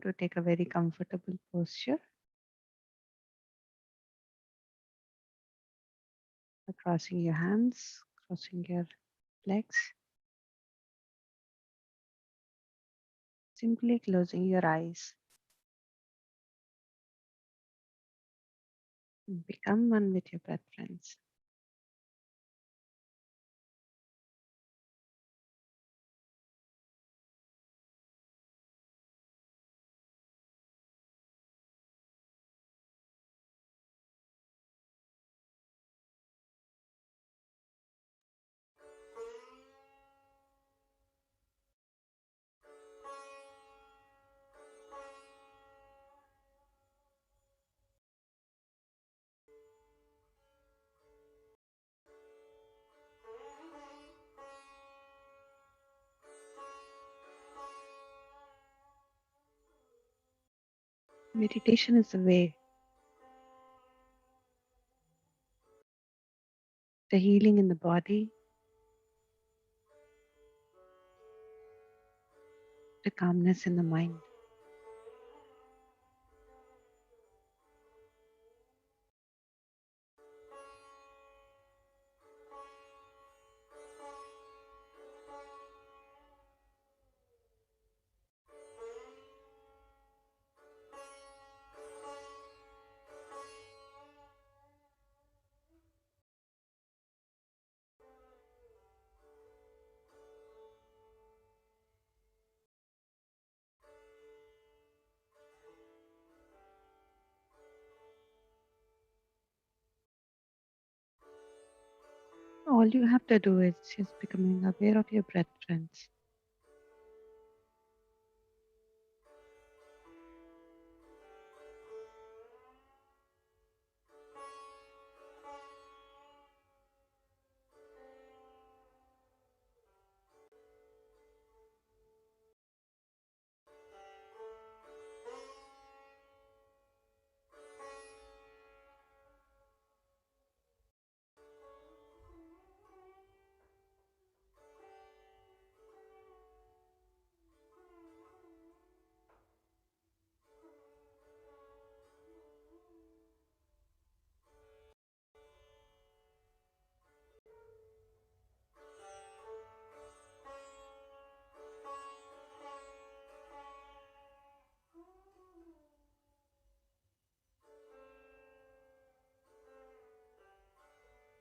to take a very comfortable posture, crossing your hands, crossing your legs, simply closing your eyes. Become one with your breath, friends. Meditation is the way, the healing in the body, the calmness in the mind. All you have to do is just becoming aware of your breath, friends.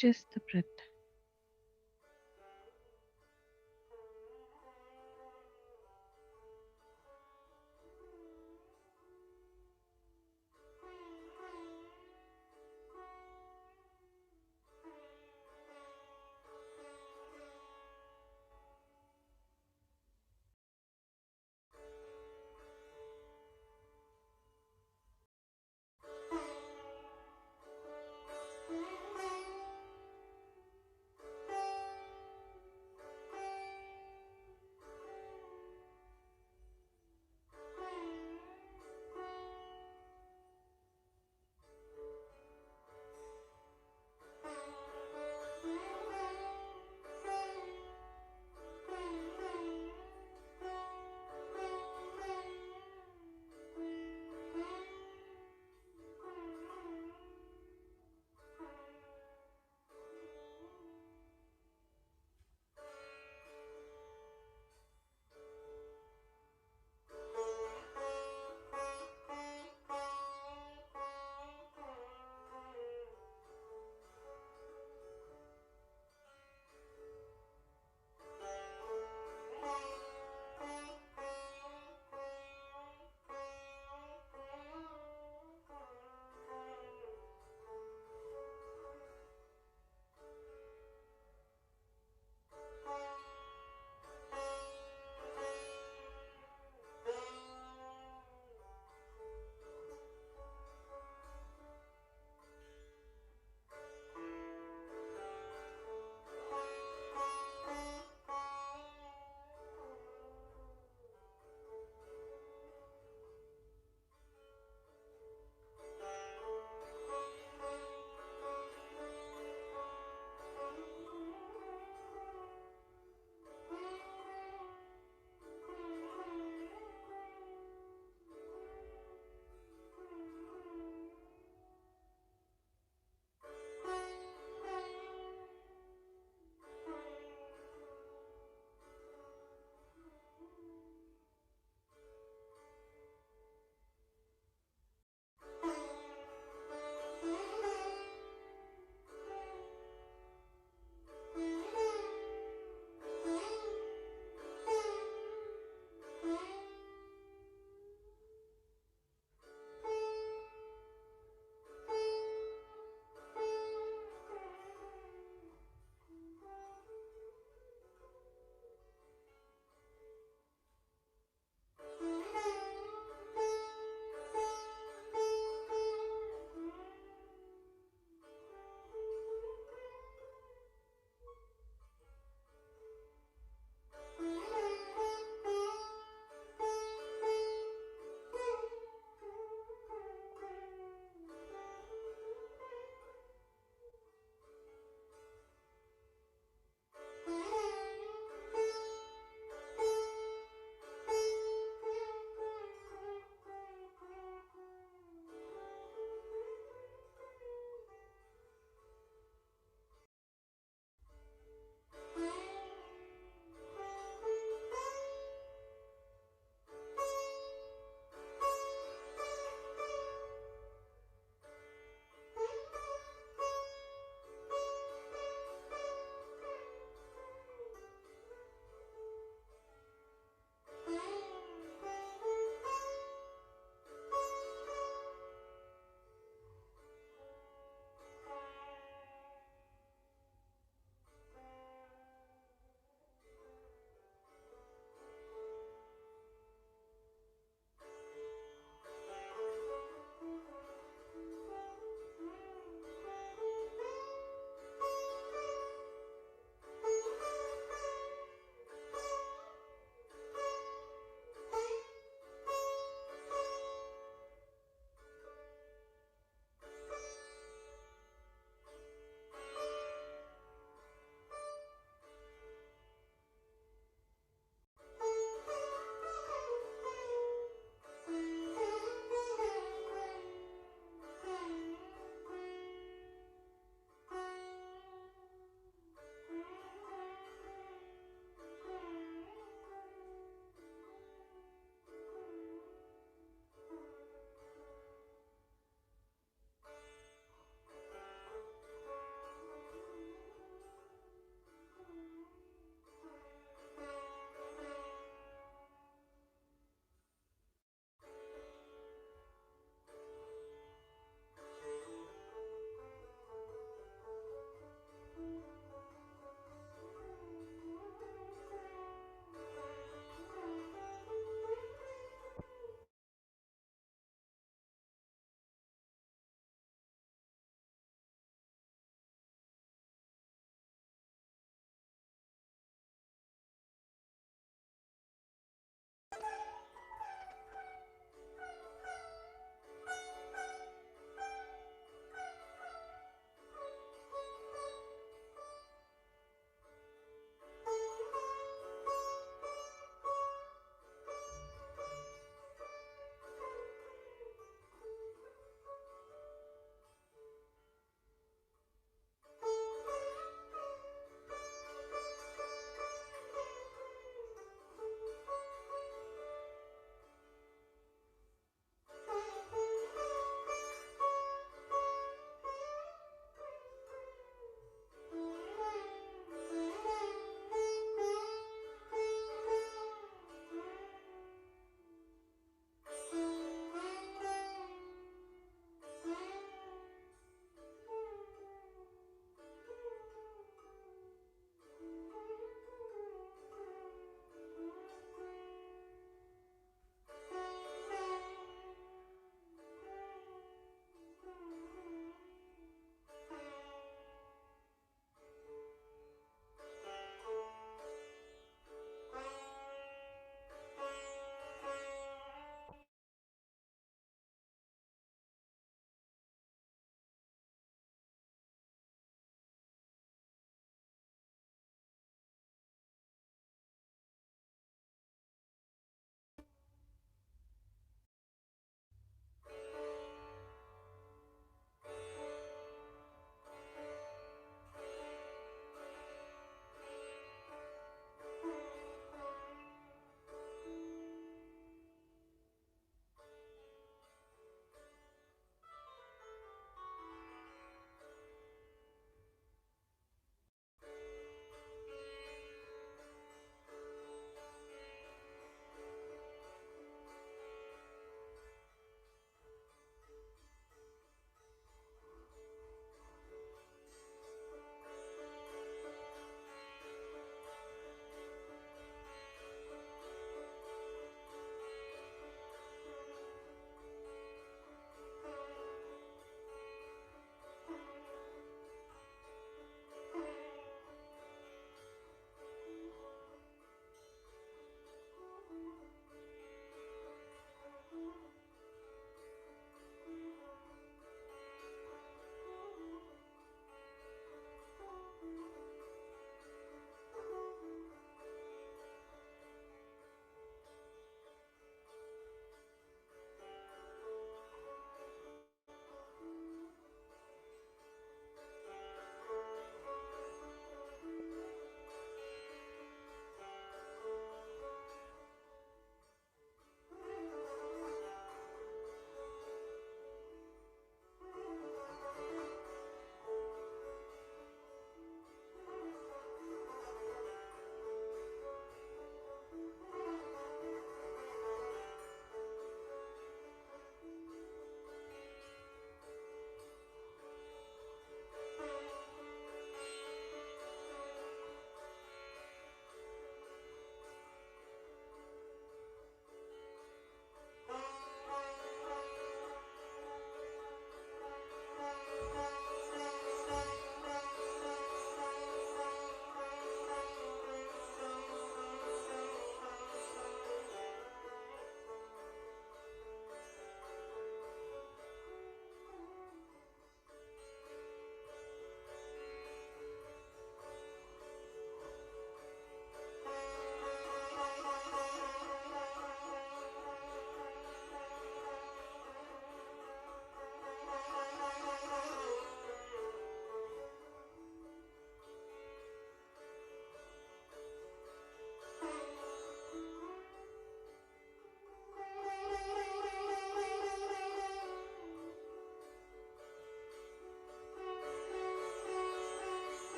Just the breath.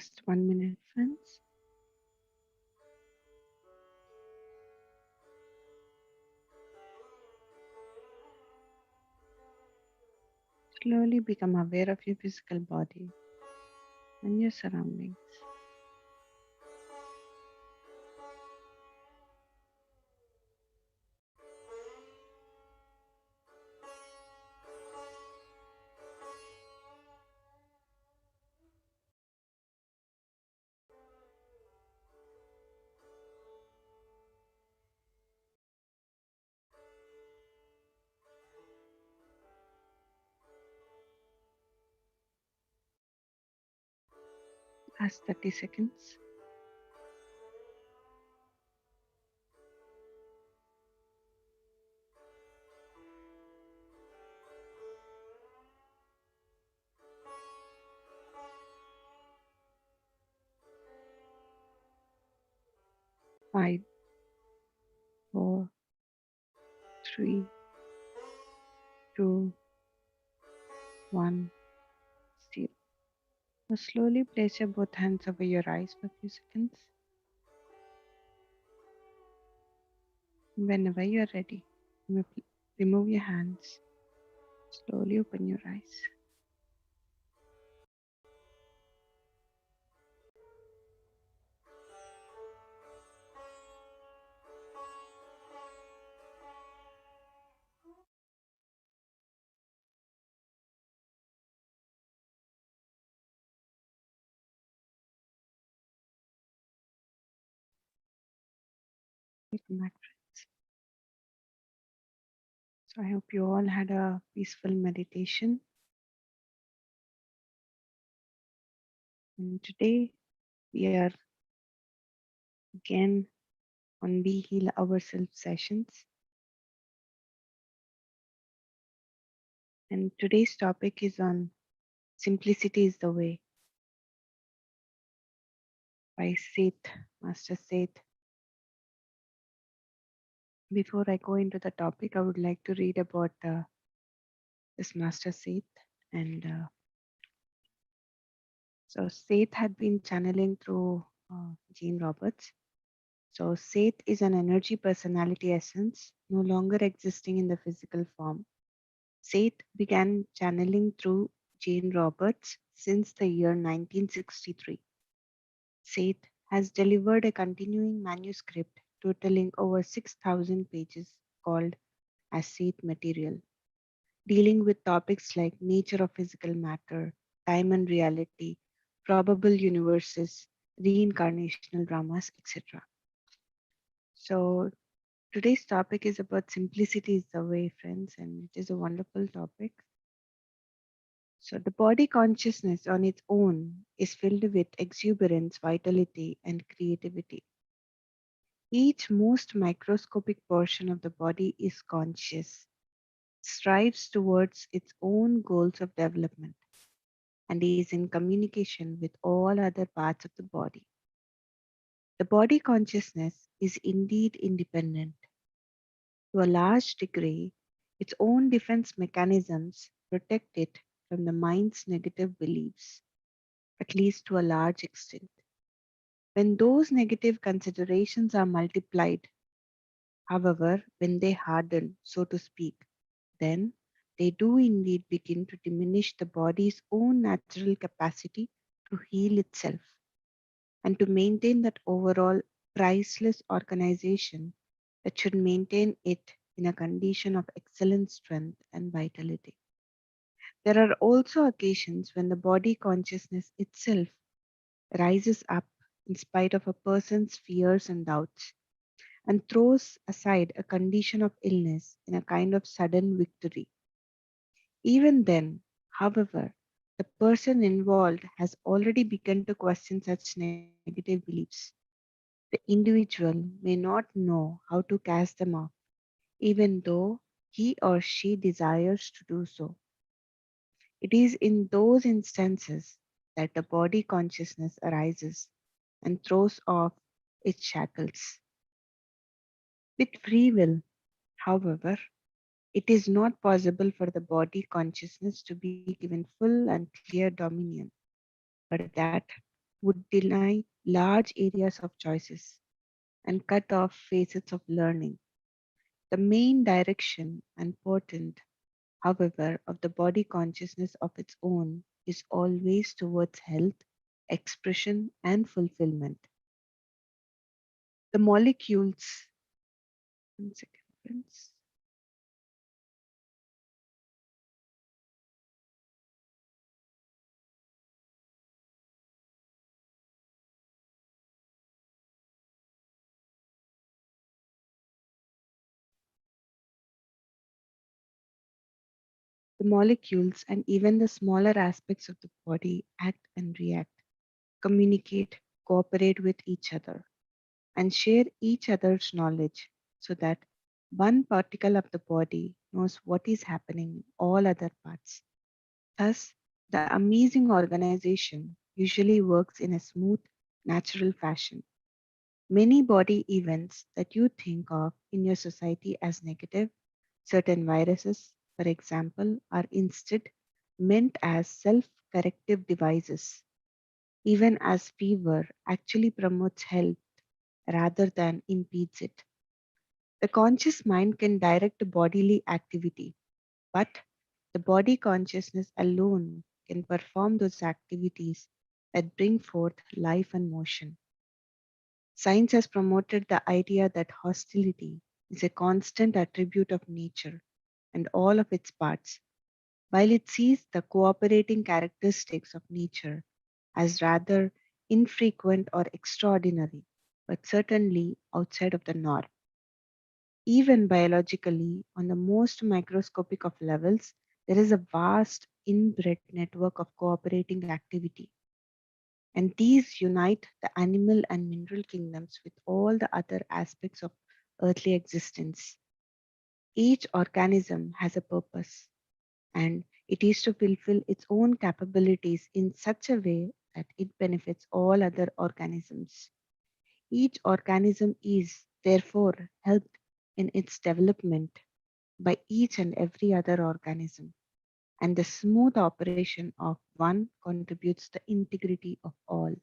Last 1 minute, friends. Slowly become aware of your physical body and your surroundings. Last 30 seconds. 5, 4, 3, 2, 1, 0. Now slowly place your both hands over your eyes for a few seconds. Whenever you are ready, remove your hands. Slowly open your eyes. Welcome back, friends. So I hope you all had a peaceful meditation. And today we are again on Be Heal Ourselves sessions. And today's topic is on Simplicity is the Way by Seth, Master Seth. Before I go into the topic, I would like to read about this Master Seth. And so Seth had been channeling through Gene Roberts. So Seth is an energy personality essence, no longer existing in the physical form. Seth began channeling through Jane Roberts since the year 1963. Seth has delivered a continuing manuscript totaling over 6,000 pages called as Seth Material, dealing with topics like nature of physical matter, time and reality, probable universes, reincarnational dramas, etc. So today's topic is about simplicity is the way, friends, and it is a wonderful topic. So, the body consciousness on its own is filled with exuberance, vitality, and creativity. Each most microscopic portion of the body is conscious, strives towards its own goals of development, and is in communication with all other parts of the body. The body consciousness is indeed independent. To a large degree, its own defense mechanisms protect it from the mind's negative beliefs, at least to a large extent. When those negative considerations are multiplied, however, when they harden, so to speak, then they do indeed begin to diminish the body's own natural capacity to heal itself and to maintain that overall priceless organization that should maintain it in a condition of excellent strength and vitality. There are also occasions when the body consciousness itself rises up in spite of a person's fears and doubts and throws aside a condition of illness in a kind of sudden victory. Even then, however, the person involved has already begun to question such negative beliefs. The individual may not know how to cast them off, even though he or she desires to do so. It is in those instances that the body consciousness arises and throws off its shackles. With free will, however, it is not possible for the body consciousness to be given full and clear dominion, but that would deny large areas of choices and cut off facets of learning. The main direction and portent, however, of the body consciousness of its own is always towards health, expression, and fulfillment. The molecules, one second, friends. The molecules and even the smaller aspects of the body act and react, communicate, cooperate with each other, and share each other's knowledge so that one particle of the body knows what is happening in all other parts. Thus, the amazing organization usually works in a smooth, natural fashion. Many body events that you think of in your society as negative, certain viruses, for example, are instead meant as self corrective devices, even as fever actually promotes health rather than impedes it. The conscious mind can direct bodily activity, but the body consciousness alone can perform those activities that bring forth life and motion. Science has promoted the idea that hostility is a constant attribute of nature and all of its parts, while it sees the cooperating characteristics of nature as rather infrequent or extraordinary, but certainly outside of the norm. Even biologically, on the most microscopic of levels, there is a vast inbred network of cooperating activity, and these unite the animal and mineral kingdoms with all the other aspects of earthly existence. Each organism has a purpose, and it is to fulfill its own capabilities in such a way that it benefits all other organisms. Each organism is, therefore, helped in its development by each and every other organism, and the smooth operation of one contributes the integrity of all.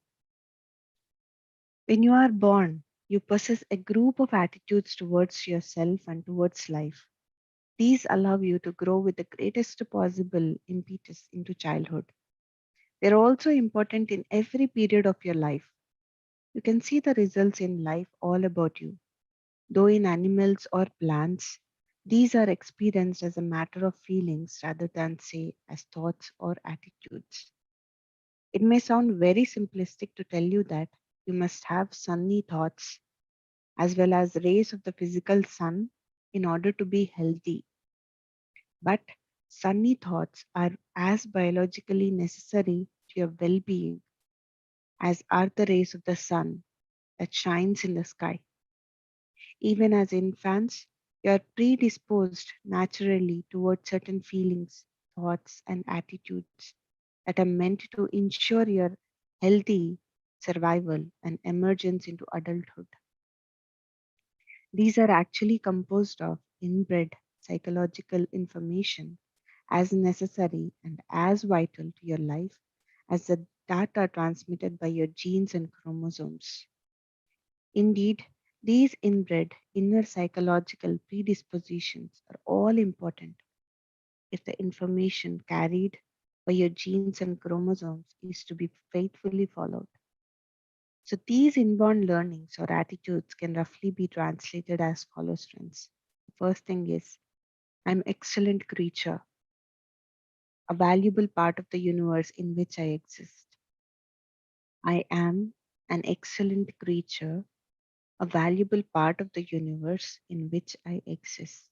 When you are born, you possess a group of attitudes towards yourself and towards life. These allow you to grow with the greatest possible impetus into childhood. They're also important in every period of your life. You can see the results in life all about you. Though in animals or plants, these are experienced as a matter of feelings rather than, say, as thoughts or attitudes. It may sound very simplistic to tell you that you must have sunny thoughts as well as rays of the physical sun in order to be healthy. But sunny thoughts are as biologically necessary to your well being as are the rays of the sun that shines in the sky. Even as infants, you are predisposed naturally towards certain feelings, thoughts, and attitudes that are meant to ensure your healthy survival and emergence into adulthood. These are actually composed of inbred psychological information as necessary and as vital to your life as the data transmitted by your genes and chromosomes. Indeed, these inbred inner psychological predispositions are all important if the information carried by your genes and chromosomes is to be faithfully followed. So, these inborn learnings or attitudes can roughly be translated as follows, friends. The first thing is, I'm excellent creature, a valuable part of the universe in which I exist. I am an excellent creature, a valuable part of the universe in which I exist.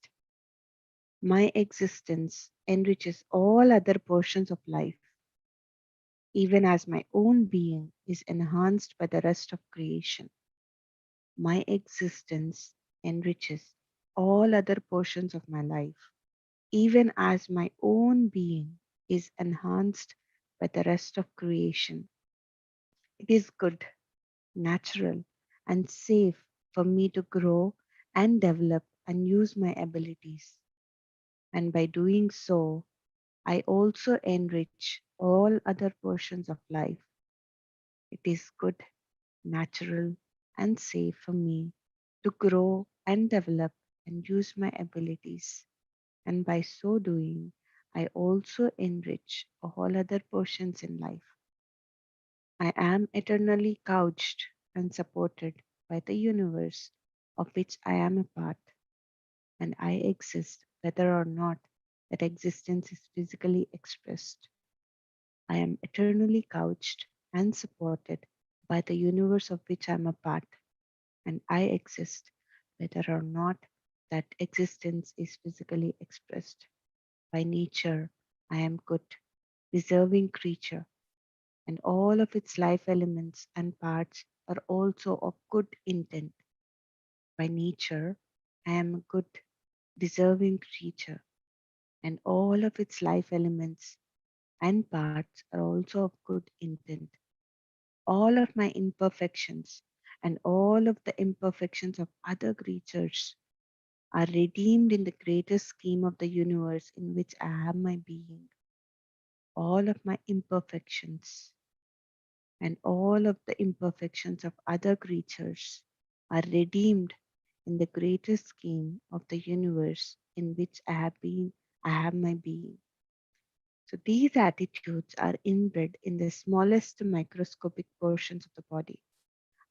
My existence enriches all other portions of life, even as my own being is enhanced by the rest of creation. My existence enriches all other portions of my life, even as my own being is enhanced by the rest of creation. It is good, natural, and safe for me to grow and develop and use my abilities. And by doing so, I also enrich all other portions of life, It is good, natural, and safe for me to grow and develop and use my abilities. And by so doing, I also enrich all other portions in life. I am eternally couched and supported by the universe of which I am a part, and I exist whether or not that existence is physically expressed. I am eternally couched and supported by the universe of which I am a part, and I exist whether or not that existence is physically expressed. By nature, I am good, deserving creature, and all of its life elements and parts are also of good intent. By nature, I am a good, deserving creature, and all of its life elements and parts are also of good intent. All of my imperfections and all of the imperfections of other creatures are redeemed in the greater scheme of the universe in which I have my being. All of my imperfections and all of the imperfections of other creatures are redeemed in the greater scheme of the universe in which I have my being. So these attitudes are inbred in the smallest microscopic portions of the body,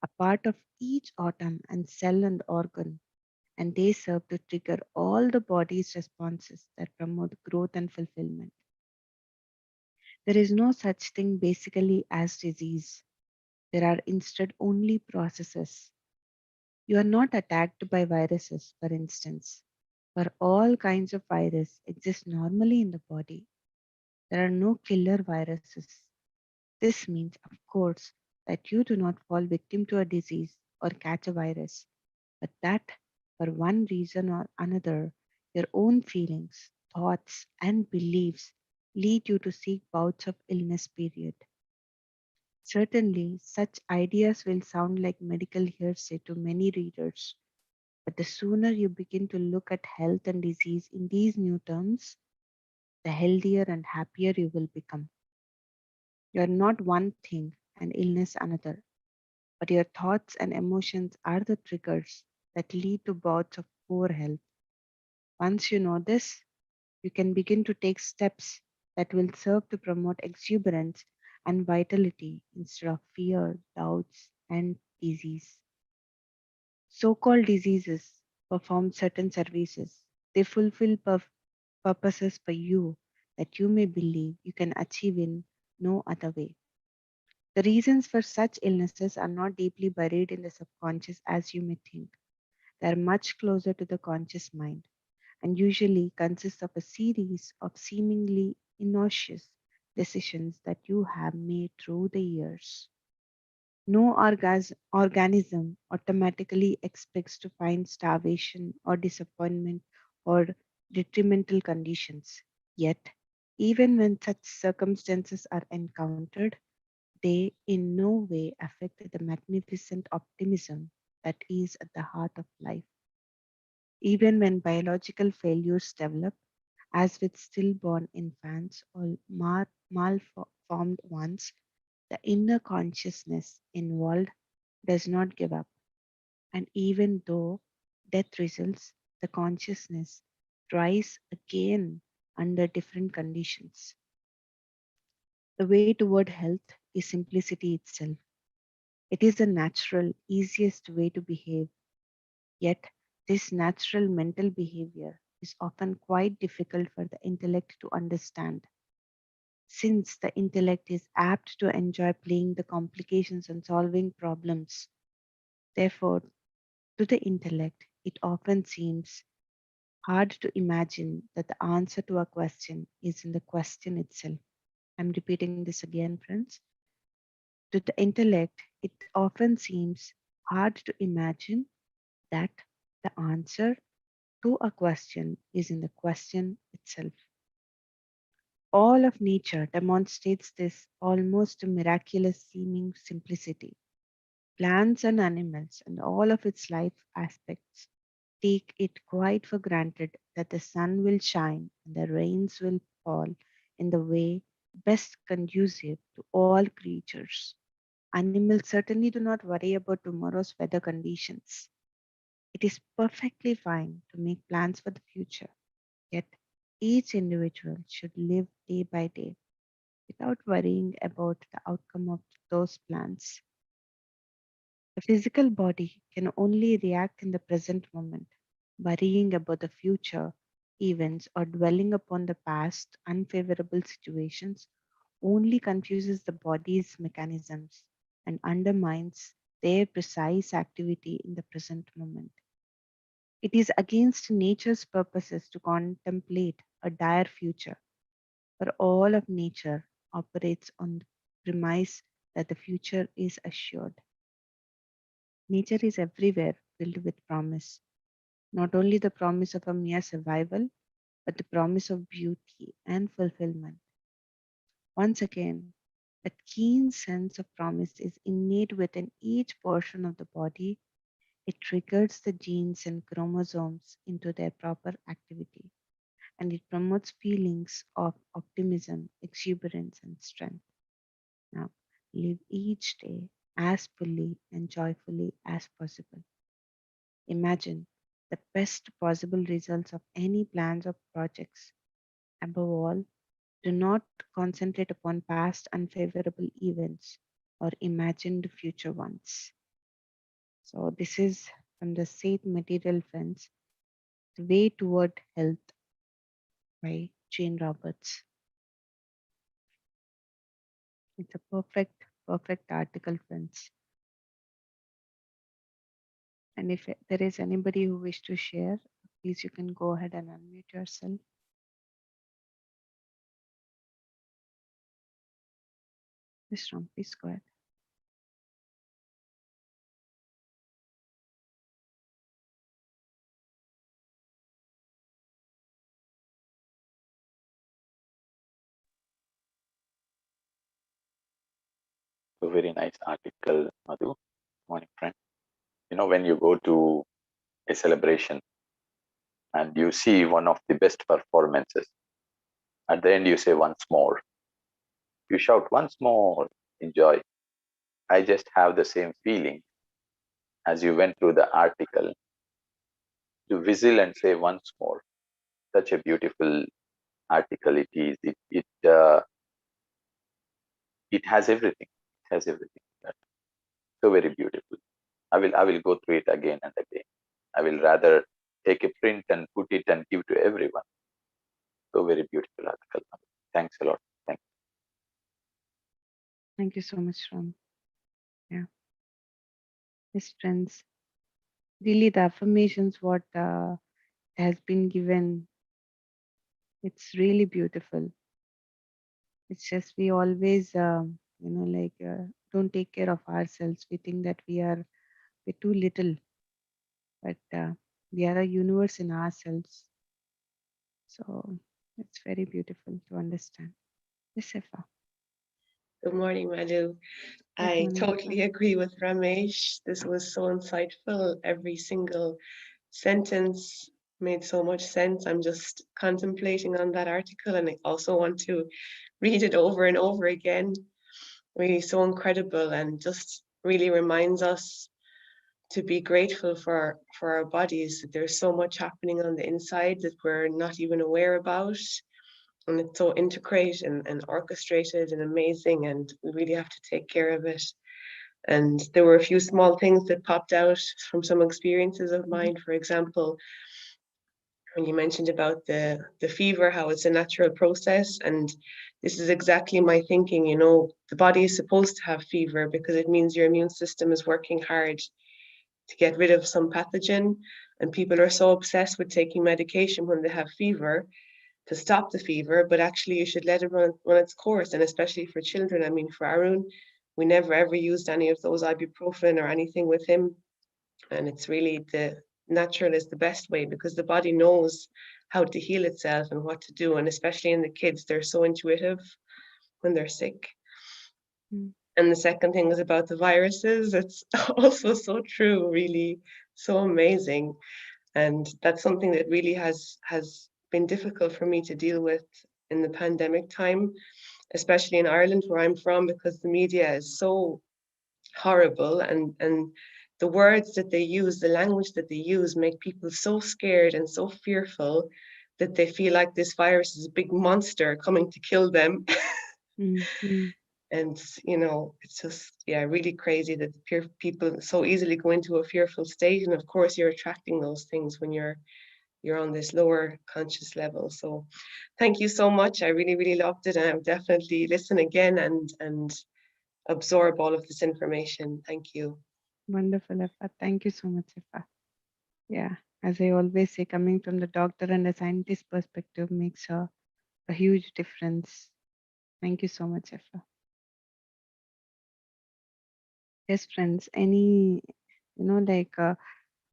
a part of each atom and cell and organ, and they serve to trigger all the body's responses that promote growth and fulfillment. There is no such thing basically as disease. There are instead only processes. You are not attacked by viruses, for instance, for all kinds of virus exist normally in the body. There are no killer viruses. This means, of course, that you do not fall victim to a disease or catch a virus, but that for one reason or another, your own feelings, thoughts, and beliefs lead you to seek bouts of illness. Period. Certainly, such ideas will sound like medical hearsay to many readers, but the sooner you begin to look at health and disease in these new terms, the healthier and happier you will become. You are not one thing and illness another, but your thoughts and emotions are the triggers that lead to bouts of poor health. Once you know this, you can begin to take steps that will serve to promote exuberance and vitality instead of fear, doubts, and disease. So called diseases perform certain services. They fulfill purposes for you that you may believe you can achieve in no other way. The reasons for such illnesses are not deeply buried in the subconscious as you may think. They are much closer to the conscious mind and usually consist of a series of seemingly innocuous decisions that you have made through the years. No organism automatically expects to find starvation or disappointment or detrimental conditions. Yet, even when such circumstances are encountered, they in no way affect the magnificent optimism that is at the heart of life. Even when biological failures develop, as with stillborn infants or malformed ones, the inner consciousness involved does not give up. And even though death results, the consciousness tries again under different conditions. The way toward health is simplicity itself. It is the natural, easiest way to behave. Yet, this natural mental behavior is often quite difficult for the intellect to understand, since the intellect is apt to enjoy playing the complications and solving problems. Therefore, to the intellect, it often seems hard to imagine that the answer to a question is in the question itself. I'm repeating this again, friends. To the intellect, it often seems hard to imagine that the answer to a question is in the question itself. All of nature demonstrates this almost miraculous seeming simplicity. Plants and animals and all of its life aspects take it quite for granted that the sun will shine and the rains will fall in the way best conducive to all creatures. Animals certainly do not worry about tomorrow's weather conditions. It is perfectly fine to make plans for the future, yet each individual should live day by day without worrying about the outcome of those plans. The physical body can only react in the present moment. Worrying about the future events or dwelling upon the past unfavorable situations only confuses the body's mechanisms and undermines their precise activity in the present moment. It is against nature's purposes to contemplate a dire future, for all of nature operates on the premise that the future is assured. Nature is everywhere filled with promise, not only the promise of a mere survival, but the promise of beauty and fulfillment. Once again, that keen sense of promise is innate within each portion of the body. It triggers the genes and chromosomes into their proper activity, and it promotes feelings of optimism, exuberance, and strength. Now, live each day as fully and joyfully as possible. Imagine the best possible results of any plans or projects. Above all, do not concentrate upon past unfavorable events or imagined future ones. So, this is from the Safe Material Fence, The Way Toward Health by Jane Roberts. It's a perfect article, friends. And if there is anybody who wish to share, please you can go ahead and unmute yourself. Yes, Ram, please go ahead. A very nice article, Madhu. Morning, friend. When you go to a celebration and you see one of the best performances, at the end you say once more. You shout once more, enjoy. I just have the same feeling as you went through the article. You whistle and say once more. Such a beautiful article it is. It has everything. It has everything. So very beautiful. I will go through it again and again. I will rather take a print and put it and give to everyone. So very beautiful article. Thanks a lot. Thank Thank you so much, Ram. Yeah, yes, friends. Really, the affirmations what has been given, it's really beautiful. It's just we always, don't take care of ourselves. We think that we're too little, but we are a universe in ourselves. So it's very beautiful to understand. Yes, Sefa. Good morning, Madhu. Good I morning, totally Sefa. agree with Ramesh. This was so insightful. Every single sentence made so much sense. I'm just contemplating on that article and I also want to read it over and over again. Really so incredible and just really reminds us to be grateful for our bodies. There's so much happening on the inside that we're not even aware about. And it's so integrated and orchestrated and amazing, and we really have to take care of it. And there were a few small things that popped out from some experiences of Mhm. mine. For example, when you mentioned about the fever, how it's a natural process, and this is exactly my thinking. The body is supposed to have fever because it means your immune system is working hard to get rid of some pathogen, and people are so obsessed with taking medication when they have fever to stop the fever, but actually you should let it run its course. And especially for children, I mean, for Arun, we never ever used any of those ibuprofen or anything with him. And it's really the natural is the best way because the body knows how to heal itself and what to do. And especially in the kids, they're so intuitive when they're sick. Mm. And the second thing was about the viruses. It's also so true, really, so amazing. And that's something that really has been difficult for me to deal with in the pandemic time, especially in Ireland where I'm from, because the media is so horrible, and the words that they use, the language that they use, make people so scared and so fearful that they feel like this virus is a big monster coming to kill them. mm, mm. And it's just, yeah, really crazy that people so easily go into a fearful state, and of course you're attracting those things when you're on this lower conscious level. So thank you so much. I really, really loved it, and I'll definitely listen again and absorb all of this information. Thank you. Wonderful, Effa. Thank you so much, Effa. Yeah, as I always say, coming from the doctor and a scientist perspective makes a huge difference. Thank you so much, Effa. Yes, friends,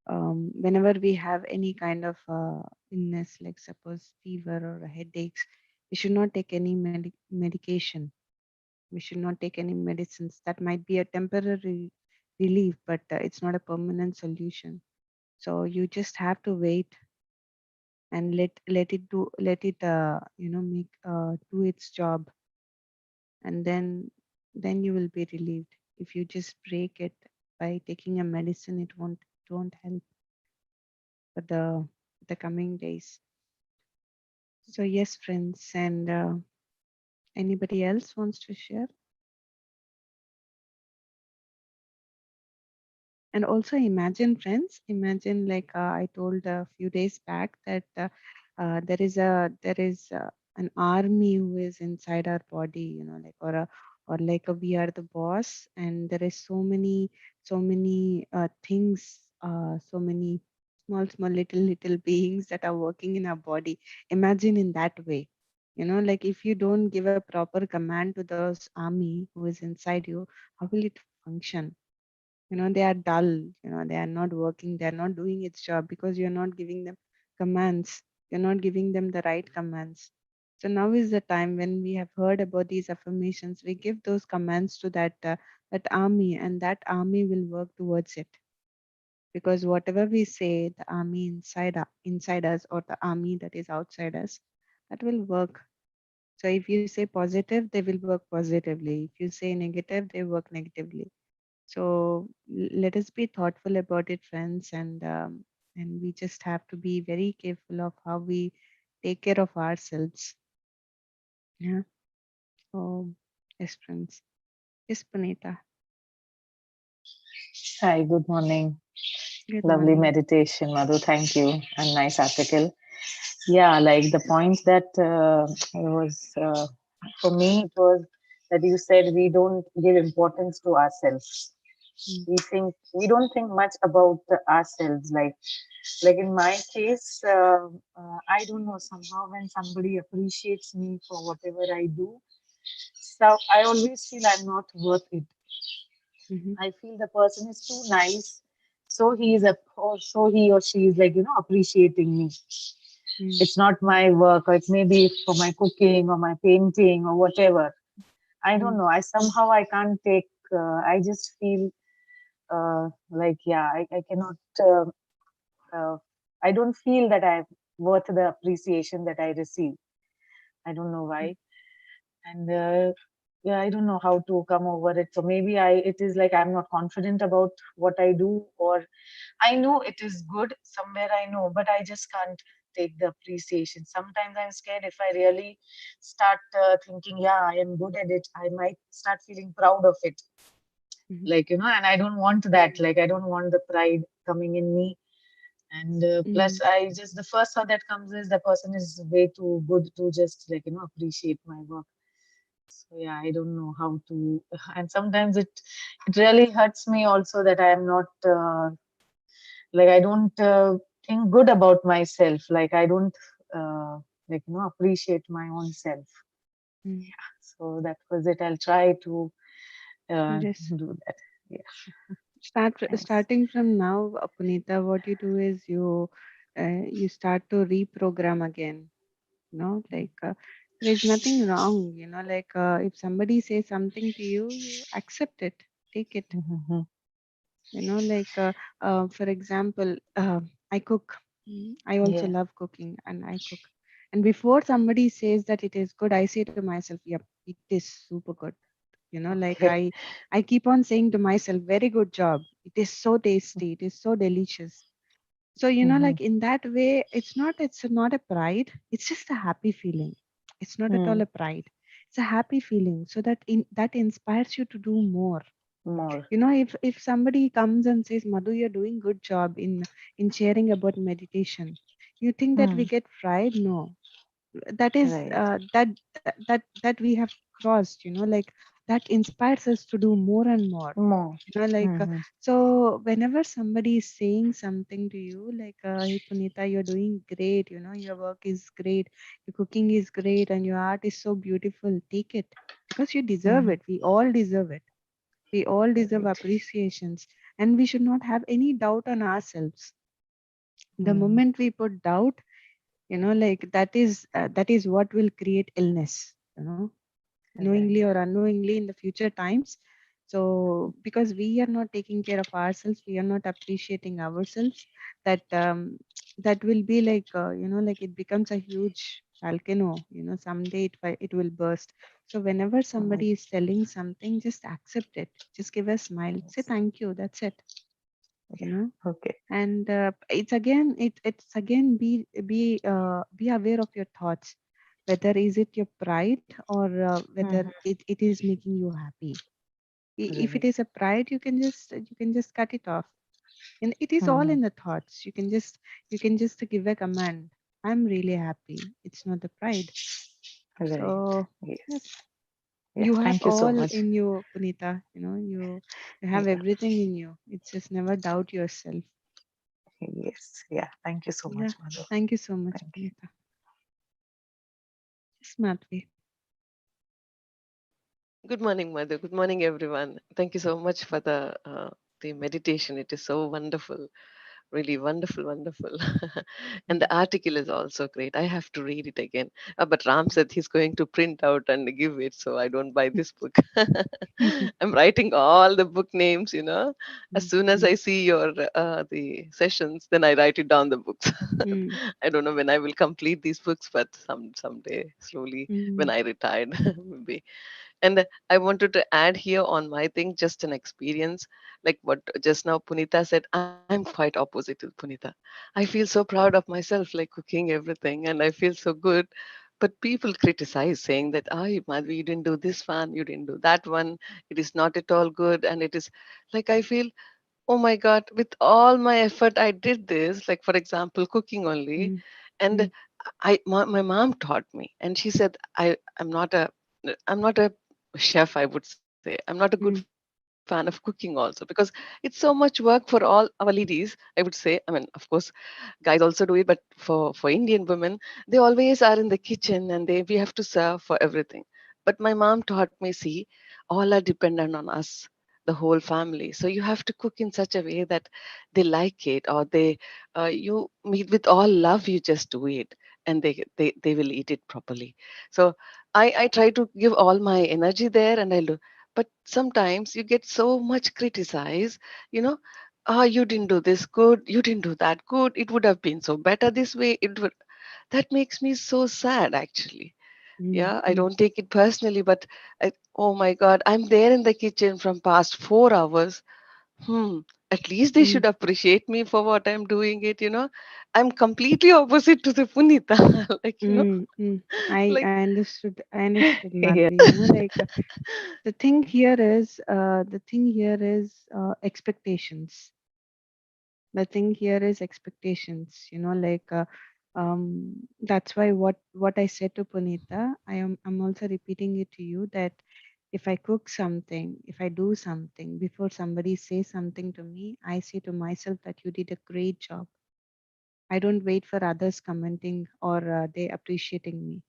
whenever we have any kind of illness, like suppose fever or headaches, we should not take any medication. We should not take any medicines. That might be a temporary relief, but it's not a permanent solution. So you just have to wait and let it make do its job, and then you will be relieved. If you just break it by taking a medicine, it won't help for the coming days. So yes, friends, and anybody else wants to share? And also imagine, friends, imagine like I told a few days back that there is an army who is inside our body, like or like we are the boss, and there is so many things, so many small little beings that are working in our body. Imagine in that way, like if you don't give a proper command to those army who is inside you, how will it function? They are dull. They are not working, they are not doing its job because you're not giving them commands. You're not giving them the right commands. So now is the time when we have heard about these affirmations, we give those commands to that army, and that army will work towards it. Because whatever we say, the army inside us, or the army that is outside us, that will work. So if you say positive, they will work positively. If you say negative, they work negatively. So let us be thoughtful about it, friends, and we just have to be very careful of how we take care of ourselves. Yeah. So yes, friends. Yes, Punita. Hi, good morning. Good Lovely morning. meditation, Madhu. Thank you. And nice article. Yeah, like the points that was for me, it was that you said we don't give importance to ourselves. Mm, We don't think much about ourselves. Like in my case, I don't know, somehow when somebody appreciates me for whatever I do, so I always feel I'm not worth it. mhm, I feel the person is too nice, so so he or she is like appreciating me. mm, It's not my work, or it may be for my cooking or my painting or whatever. I don't mm, know. I somehow I can't take. I just feel like yeah, I cannot. Uh, I don't feel that I'm worth the appreciation that I receive. I don't know mm, why, and yeah, I don't know how to come over it. So maybe it is like I'm not confident about what I do, or I know it is good somewhere, I know, but I just can't take the appreciation. Sometimes I'm scared if I really start thinking, yeah, I am good at it, I might start feeling proud of it. mhm, Like, and I don't want that. Like, I don't want the pride coming in me. And plus, mm, the first thought that comes is the person is way too good to just like, appreciate my work. So yeah, I don't know how to, and sometimes it really hurts me also that I am not like I don't think good about myself. Like I don't like appreciate my own self. mm. So that was it. I'll try to Just do that. Yeah, thanks. starting from now, Punita. What you do is you start to reprogram again. Like there is nothing wrong. Like if somebody says something to you, you accept it, take it. Mm-hmm. Like for example, I cook. I also Yeah. love cooking, and I cook. And before somebody says that it is good, I say to myself, yep, it is super good. Like Okay. I keep on saying to myself, very good job. It is so tasty. It is so delicious. So, Mm-hmm. like in that way, it's not a pride. It's just a happy feeling. It's not at all Mm. a pride. It's a happy feeling. So that inspires you to do more. More. If somebody comes and says, Madhu, you're doing good job in sharing about meditation, you think that we Mm. get fried? No, that is Right. that we have crossed, like that inspires us to do more and more. More. Like Mm-hmm. so whenever somebody is saying something to you, like hey Punita, you're doing great, your work is great, your cooking is great, and your art is so beautiful, take it, because you deserve Mm-hmm. it. We all deserve it. We all deserve Right. appreciations, and we should not have any doubt on ourselves. The Mm. moment we put doubt, like that is what will create illness, Right. knowingly or unknowingly in the future times. So because we are not taking care of ourselves, we are not appreciating ourselves, that that will be like like it becomes a huge volcano, someday it will burst. So whenever Oh, somebody is telling something, just accept it, just give a smile, say yes. thank you, that's it. you Yeah. know Okay. and it's again, be aware of your thoughts, whether is it your pride, or whether Mm-hmm. it is making you happy. If it Right. is a pride, you can just cut it off, and it is all Mm-hmm. in the thoughts. You can just give a command, I'm really happy, it's not the pride. Right. So Yes. yes, Yeah. you have Thank you so all much. in you, Punita. You have Yeah. everything in you. It's just never doubt yourself. Yes. Yeah. Thank you so Yeah, much, Madhu. thank you so much, Thank Punita. Yes, Madhvi. Good morning, Mother. Good morning, everyone. Thank you so much for the meditation. It is so wonderful, really wonderful, wonderful. And Mm, the article is also great. I have to read it again. But Ram said he's going to print out and give it, so I don't buy this book. I'm writing all the book names. As mm, soon as mm, I see your the sessions, then I write it down the books. mm, I don't know when I will complete these books, but someday slowly when mm, I retired, maybe. And I wanted to add here on my thing, just an experience, like what just now Punita said. I'm quite opposite to Punita. I feel so proud of myself, like cooking everything, and I feel so good. But people criticize, saying that, "Ah, Madhvi, you didn't do this one, you didn't do that one. It is not at all good." And it is like I feel, oh my God, with all my effort, I did this. Like for example, cooking only, mm, and mm, my mom taught me, and she said, I'm not a chef, I would say. I'm not a good fan of mm, cooking also, because it's so much work for all our ladies, I would say. I mean, of course, guys also do it, but for Indian women, they always are in the kitchen, and we have to serve for everything. But my mom taught me, see, all are dependent on us, the whole family. So you have to cook in such a way that they like it, or you meet with all love, you just do it, and they will eat it properly. So I try to give all my energy there, and I do. But sometimes you get so much criticized, you know. Ah, you didn't do this good. You didn't do that good. It would have been so better this way. It would. That makes me so sad, actually. mm, Yeah, I mm, don't take it personally, but oh my God, I'm there in the kitchen from past 4 hours. Hmm. At least they mm, should appreciate me for what I'm doing it. I'm completely opposite to the Punita. I Like, understood, Yeah. Madhvi. Like the thing here is expectations. The thing here is expectations. Like that's why what I said to Punita, I'm also repeating it to you, that if I cook something, if I do something, before somebody says something to me, I say to myself that you did a great job. I don't wait for others commenting or they appreciating me,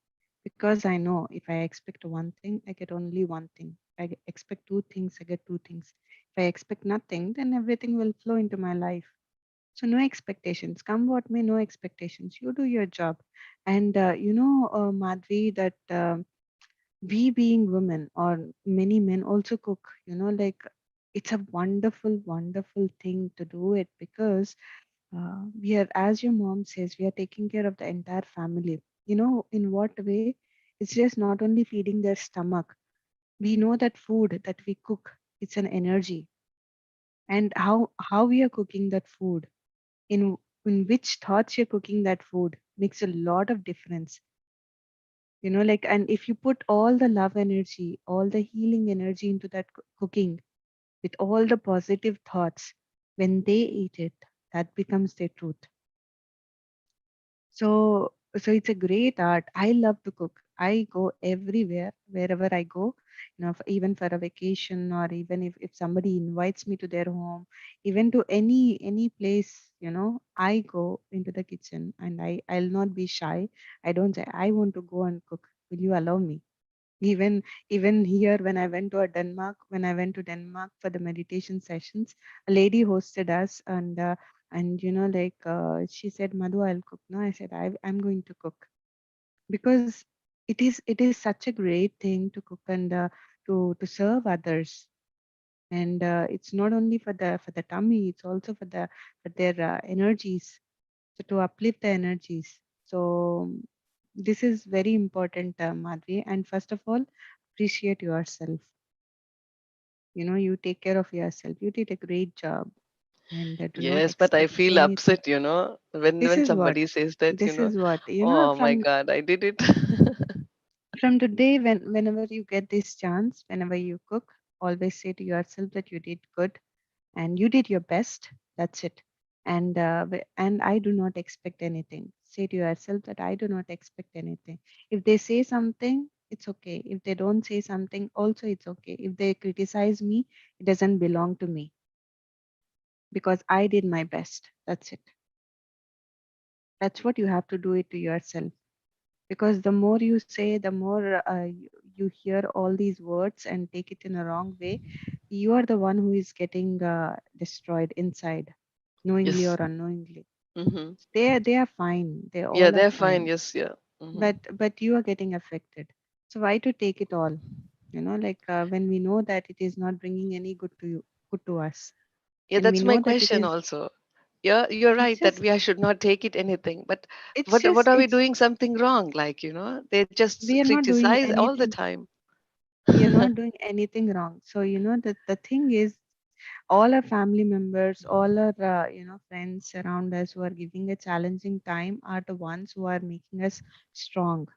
because I know if I expect one thing, I get only one thing. If I expect two things, I get two things. If I expect nothing, then everything will flow into my life. So no expectations. Come what may, no expectations. You do your job. And Madhvi, that we being women, or many men also cook. Like it's a wonderful, wonderful thing to do it, because we are, as your mom says, we are taking care of the entire family. In what way? It's just not only feeding their stomach. We know that food that we cook, it's an energy, and how we are cooking that food, in in which thoughts you're cooking that food makes a lot of difference. Like, and if you put all the love energy, all the healing energy into that cooking with all the positive thoughts, when they eat it, that becomes their truth. So it's a great art. I love to cook. I go everywhere, wherever I go, even for a vacation, or even if somebody invites me to their home, even to any place, I go into the kitchen, and I'll not be shy. I don't say I want to go and cook. Will you allow me? Even here, when I went to Denmark for the meditation sessions, a lady hosted us, and she said, Madhu, I'll cook. No, I said, I'm going to cook, because it is such a great thing to cook, and to serve others. And it's not only for the tummy, it's also for their energies, so to uplift the energies. So this is very important, Madhvi. And first of all, appreciate yourself. You take care of yourself. You did a great job, and do not Yes, but I expect feel anything. upset, when This is what. somebody says that, This is what. oh my God, I did it. From today, whenever you get this chance, whenever you cook, always say to yourself that you did good and you did your best. That's it. And I do not expect anything. Say to yourself that I do not expect anything. If they say something, it's okay. If they don't say something, also it's okay. If they criticize me, it doesn't belong to me, because I did my best. That's it. That's what you have to do it to yourself. Because the more you say, the more you hear all these words and take it in a wrong way. You are the one who is getting destroyed inside, knowingly or Yes. unknowingly. Hmm. They are fine. They Yeah, all are they're fine. fine. Yes, yeah. Hmm. But you are getting affected. So why to take it all? When we know that it is not bringing any good to us, Yeah, and we that's my know that it question is. also. Yeah, you're It's right that just. we should not take it anything. But It's what just. are we It's. doing something wrong? They just We are not doing criticize all the anything. time. We are not doing anything wrong. So the thing is, all our family members, all our friends around us who are giving a challenging time are the ones who are making us strong.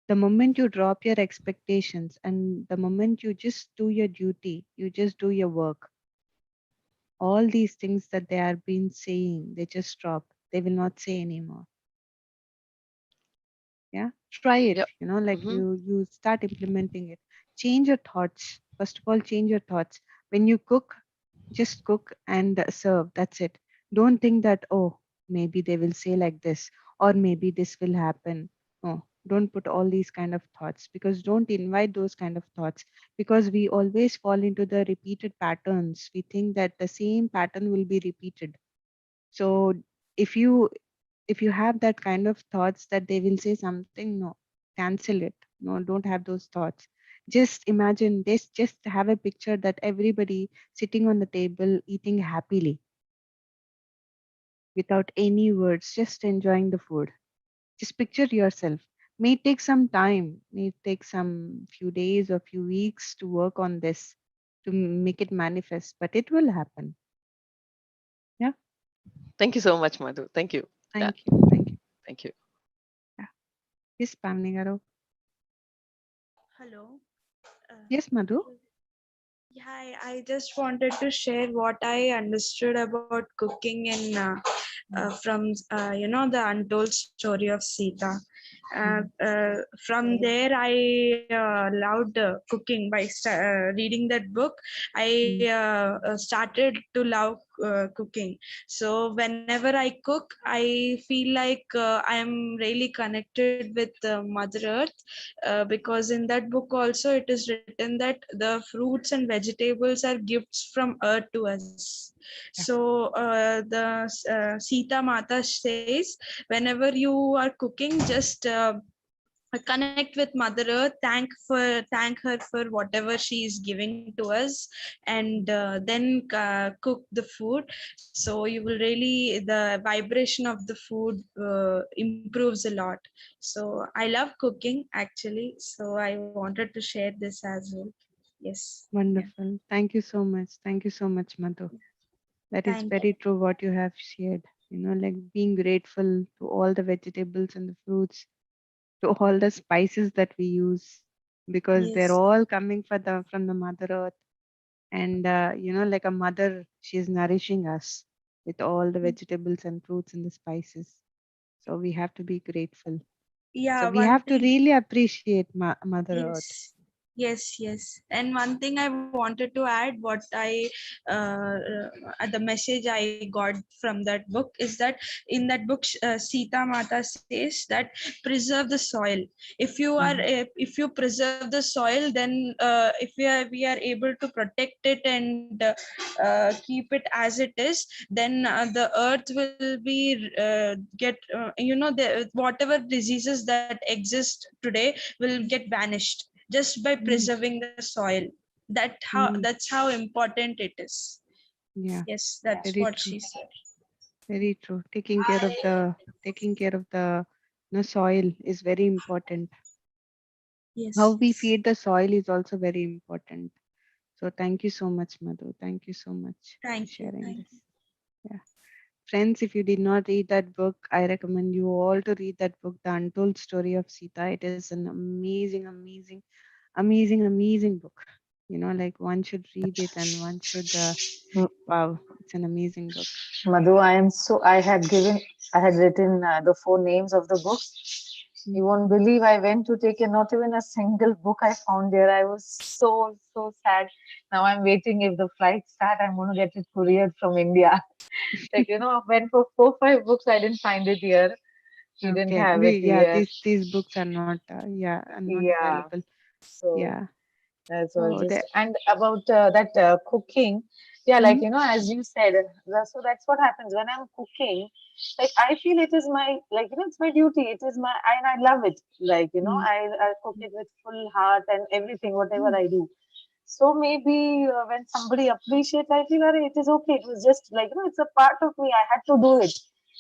The moment you drop your expectations, and the moment you just do your duty, you just do your work, all these things that they are been saying, they just stop. They will not say anymore. Yeah, try it. Yep. Like Hmm. you start implementing it. Change your thoughts. First of all, change your thoughts. When you cook, just cook and serve. That's it. Don't think that, oh, maybe they will say like this, or maybe this will happen. No, don't put all these kind of thoughts, because don't invite those kind of thoughts, because we always fall into the repeated patterns. We think that the same pattern will be repeated. So if you have that kind of thoughts that they will say something, no, cancel it. No, don't have those thoughts. Just imagine this, just have a picture that everybody sitting on the table eating happily, without any words, just enjoying the food. Just picture yourself. May take some time, may take some few days or few weeks to work on this, to make it manifest, but it will happen. Yeah. Thank you so much, Madhu. Thank you. Yeah, Thank you. thank you. Yeah. Yes, Pamni Garu. Hello. Yes, Madhu. Yeah, I just wanted to share what I understood about cooking in from the untold story of Sita. Mhm. From there, I loved cooking by reading that book. I Mhm. started to love cooking. So whenever I cook, I feel like I am really connected with Mother Earth, because in that book also it is written that the fruits and vegetables are gifts from earth to us. Yeah. So the Sita Mata says, whenever you are cooking, just connect with Mother Earth, thank her for whatever she is giving to us, and then cook the food. So you will really, the vibration of the food improves a lot. So I love cooking actually, so I wanted to share this as well. Yes. Yeah. Wonderful. Thank you so much. Thank you so much, Madhu. That is Thank very true what you have shared. Like being grateful to all the vegetables and the fruits, to all the spices that we use, because they're Yes. all coming from the Mother Earth. And like a mother, she's nourishing us with all the vegetables and fruits and the spices. So we have to be grateful. So Yeah, we one have to thing. really appreciate Mother Earth. Yes, yes. And one thing I wanted to add, what I the message I got from that book is that in that book, Sita Mata says that preserve the soil. If you are Mhm. if you preserve the soil, then if we are able to protect it and keep it as it is, then the earth will be get whatever diseases that exist today will get vanished just by Mm, preserving the soil. mm, That's how important it is. yeah, Yes, that's very what true. she said. Very true. Taking care of the soil is very important. How Yes, we yes. feed the soil is also very important. So thank you so much, Madhu. Thank you so much for Thank you, sharing thank this. you. Yeah. Friends, if you did not read that book, I recommend you all to read that book, The Untold Story of Sita. It is an amazing, amazing, amazing, amazing book. Like one should read it and one should, wow, it's an amazing book. Madhu, I had written the four names of the books. Mm. You won't believe I went to take it, not even a single book I found there. I was so sad. Now I'm waiting if the flights start, I'm going to get it couriered from India. I went for 4, 5 books. I didn't find it here. He didn't Okay. have it Yeah, here. these books are not, yeah, are not Yeah. available. So Yeah. that's all Oh, just that. and about that cooking, yeah, Mhm. as you said, so that's what happens when I'm cooking. Like I feel it is my it's my duty. It is my and I love it. Mm, I cook it with full heart and everything, whatever mm, I do. So maybe when somebody appreciates, I feel it is okay. It was just it's a part of me. I had to do it.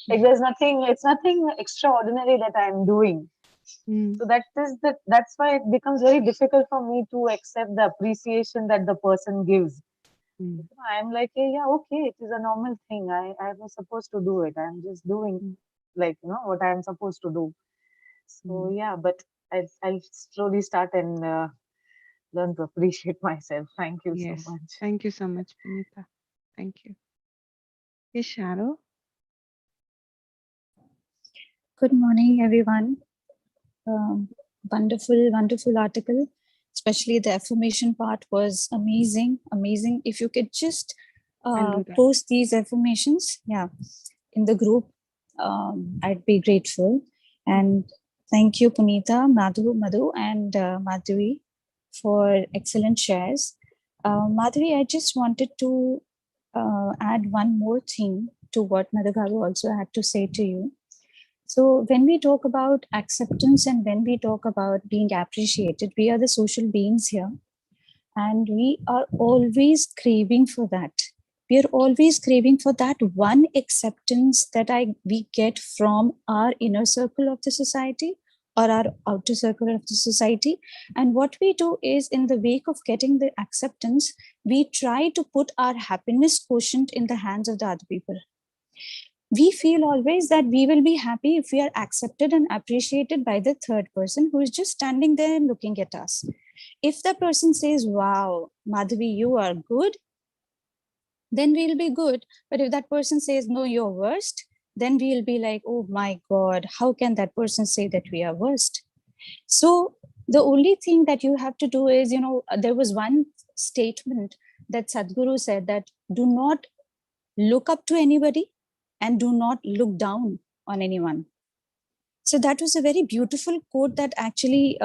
Like there's nothing. It's nothing extraordinary that I'm doing. mm, So that's why it becomes very difficult for me to accept the appreciation that the person gives. mm, I'm like, hey, yeah, okay, it is a normal thing. I was supposed to do it. I'm just doing mm, what I'm supposed to do. So mm. yeah, but I'll slowly start and learn to appreciate myself. Thank you so Yes. much. Thank you so much, Punita. Thank you. Yes, Sharo. Good morning, everyone. Um, wonderful article. Especially the affirmation part was amazing, amazing. If you could just I'll do that. post these affirmations, yeah, in the group, I'd be grateful. And thank you, Punita, Madhu, and Madhuri for excellent shares. Madhuri, I just wanted to add one more thing to what Madhagaru also had to say to you. So, when we talk about acceptance and when we talk about being appreciated, we are the social beings here, and we are always craving for that. We are always craving for that one acceptance that we get from our inner circle of the society or our outer circle of the society. And what we do is, in the wake of getting the acceptance, we try to put our happiness quotient in the hands of the other people. We feel always that we will be happy if we are accepted and appreciated by the third person who is just standing there and looking at us. If the person says, wow, Madhavi, you are good, then we'll be good. But if that person says, no, you're worst, then we'll be like, oh my God, how can that person say that we are worst? So the only thing that you have to do is, there was one statement that Sadhguru said, that do not look up to anybody and do not look down on anyone. So that was a very beautiful quote that actually,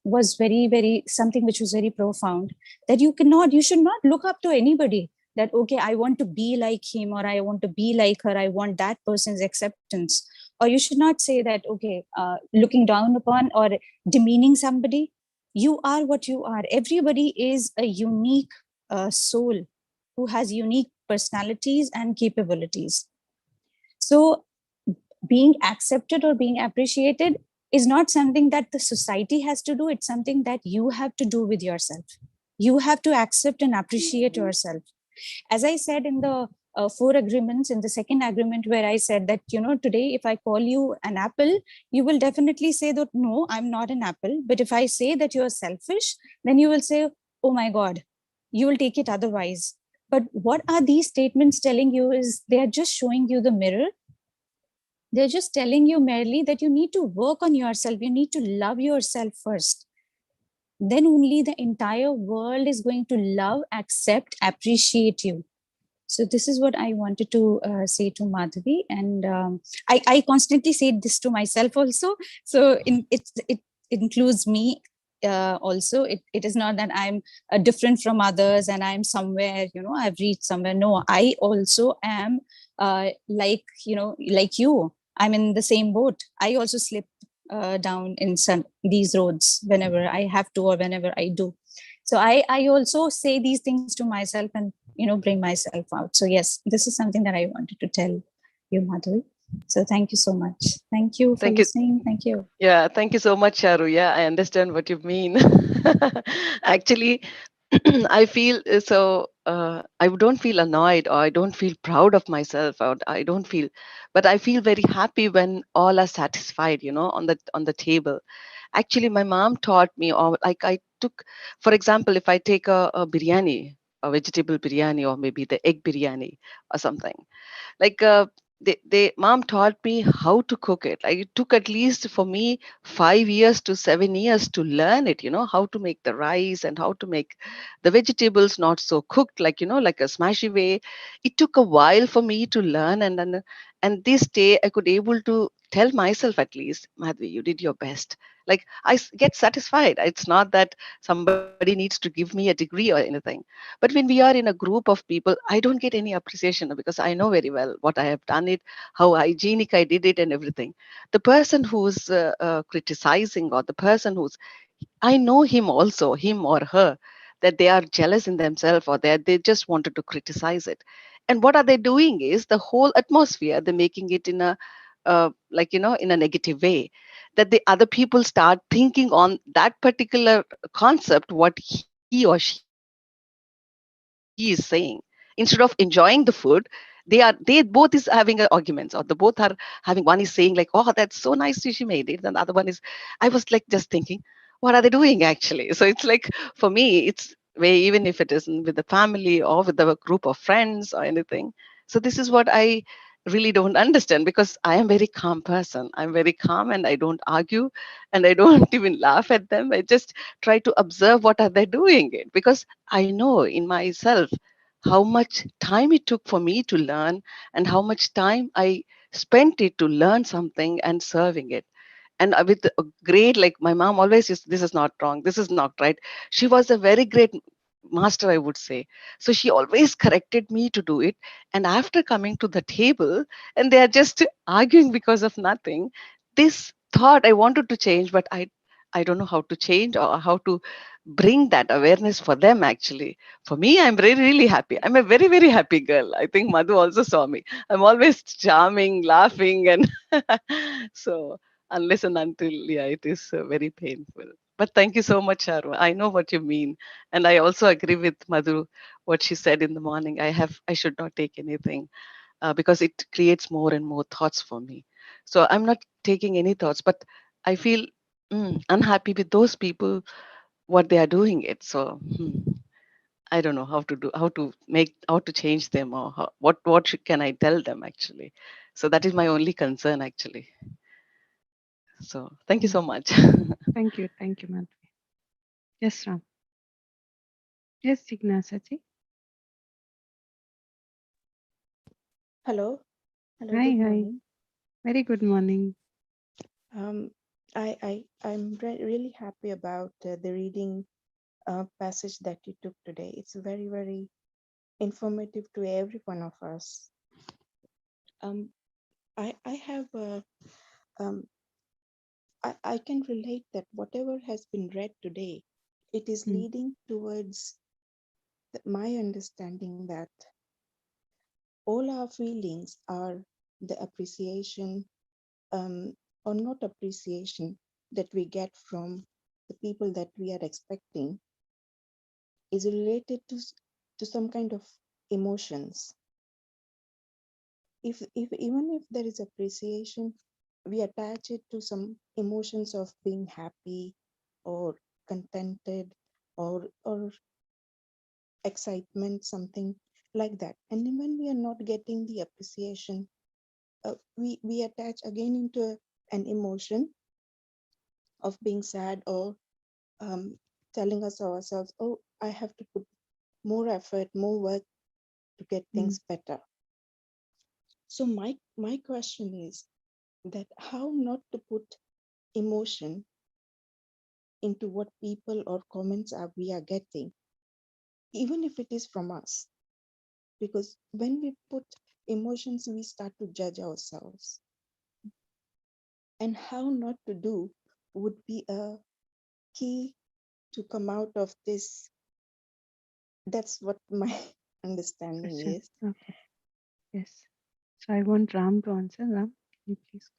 was very, very something which was very profound. That you should not look up to anybody. That okay, I want to be like him or I want to be like her. I want that person's acceptance. or you should not say that, okay, looking down upon or demeaning somebody. You are what you are. Everybody is a unique soul who has unique personalities and capabilities. So being accepted or being appreciated is not something that the society has to do. It's something that you have to do with yourself. You have to accept and appreciate yourself. As I said in the four agreements, in the second agreement, where I said that, today, if I call you an apple, you will definitely say that, no, I'm not an apple. But if I say that you're selfish, then you will say, oh my God, you will take it otherwise. But what are these statements telling you is they are just showing you the mirror. They're just telling you merely that you need to work on yourself. You need to love yourself first. Then only the entire world is going to love, accept, appreciate you. So this is what I wanted to say to Madhavi, and I constantly say this to myself also. So it includes me also. It is not that I'm different from others and I'm somewhere, I've reached somewhere. No, I also am like like you. I'm in the same boat. I also slip down in these roads whenever I have to or whenever I do. So I also say these things to myself and bring myself out. So yes, this is something that I wanted to tell you, Madhuri. So thank you so much. Thank you for Thank you. listening. Thank you. Yeah, thank you so much, Charu. Yeah, I understand what you mean. Actually, I feel I don't feel annoyed or I don't feel proud of myself or I don't feel, but I feel very happy when all are satisfied, on the table. Actually, my mom taught me, or like I took, for example, if I take a biryani, a vegetable biryani, or maybe the egg biryani or something, like they mom taught me how to cook it. Like it took at least for me 5 years to 7 years to learn it, how to make the rice and how to make the vegetables not so cooked, like like a smashy way. It took a while for me to learn, and this day I could able to tell myself, at least, Madhvi, you did your best. Like get satisfied. It's not that somebody needs to give me a degree or anything. But when we are in a group of people, I don't get any appreciation because I know very well what I have done it, how hygienic I did it, and everything. The person who's criticizing, or the person who's, I know him also, him or her, that they are jealous in themselves, or they just wanted to criticize it. And what are they doing is the whole atmosphere, they're making it in a in a negative way, that the other people start thinking on that particular concept, what he or she is saying. Instead of enjoying the food, they both is having arguments, or the both are having, one is saying like, oh, that's so nice she made it, and the other one is, I was like just thinking, what are they doing actually? So it's like, for me, it's way, even if it isn't with the family or with the group of friends or anything. So this is what I really don't understand, because I am very calm person. I'm very calm and I don't argue and I don't even laugh at them. I just try to observe what are they doing it, because I know in myself how much time it took for me to learn and how much time I spent it to learn something and serving it. And with a great, like my mom always used, this is not wrong, this is not right. She was a very great master, I would say. So she always corrected me to do it. And after coming to the table, and they are just arguing because of nothing, this thought I wanted to change, but I don't know how to change or how to bring that awareness for them. Actually, for me, I'm really really happy. I'm a very very happy girl. I think Madhu also saw me. I'm always charming, laughing, and so unless and until, yeah, it is very painful. But thank you so much, Arwa. I know what you mean, and I also agree with Madhu what she said in the morning. I should not take anything because it creates more and more thoughts for me. So I'm not taking any thoughts, but I feel unhappy with those people what they are doing it. So I don't know how to change them, or can I tell them actually. So that is my only concern actually. So thank you Mm. so much. Thank you, Madhvi. Yes, Ram. Yes, Jignasaji. Hello, hello, Hi, good hi. morning. Very good morning. Um, I'm really happy about the reading passage that you took today. It's very, very informative to every one of us. Um, I have a, um, I can relate that whatever has been read today, it is Mm, leading towards my understanding that all our feelings are the appreciation, um, or not appreciation, that we get from the people that we are expecting is related to some kind of emotions. If even if there is appreciation, we attach it to some emotions of being happy or contented or excitement, something like that. And then when we are not getting the appreciation, we attach again into an emotion of being sad, or um, telling us ourselves, oh, I have to put more effort, more work to get mm, things better. So my question is that how not to put emotion into what people or comments are we are getting, even if it is from us. Because when we put emotions, we start to judge ourselves. And how not to do would be a key to come out of this. That's what my understanding question. is. Okay. Yes. So I want Ram to answer. Ram, can you please?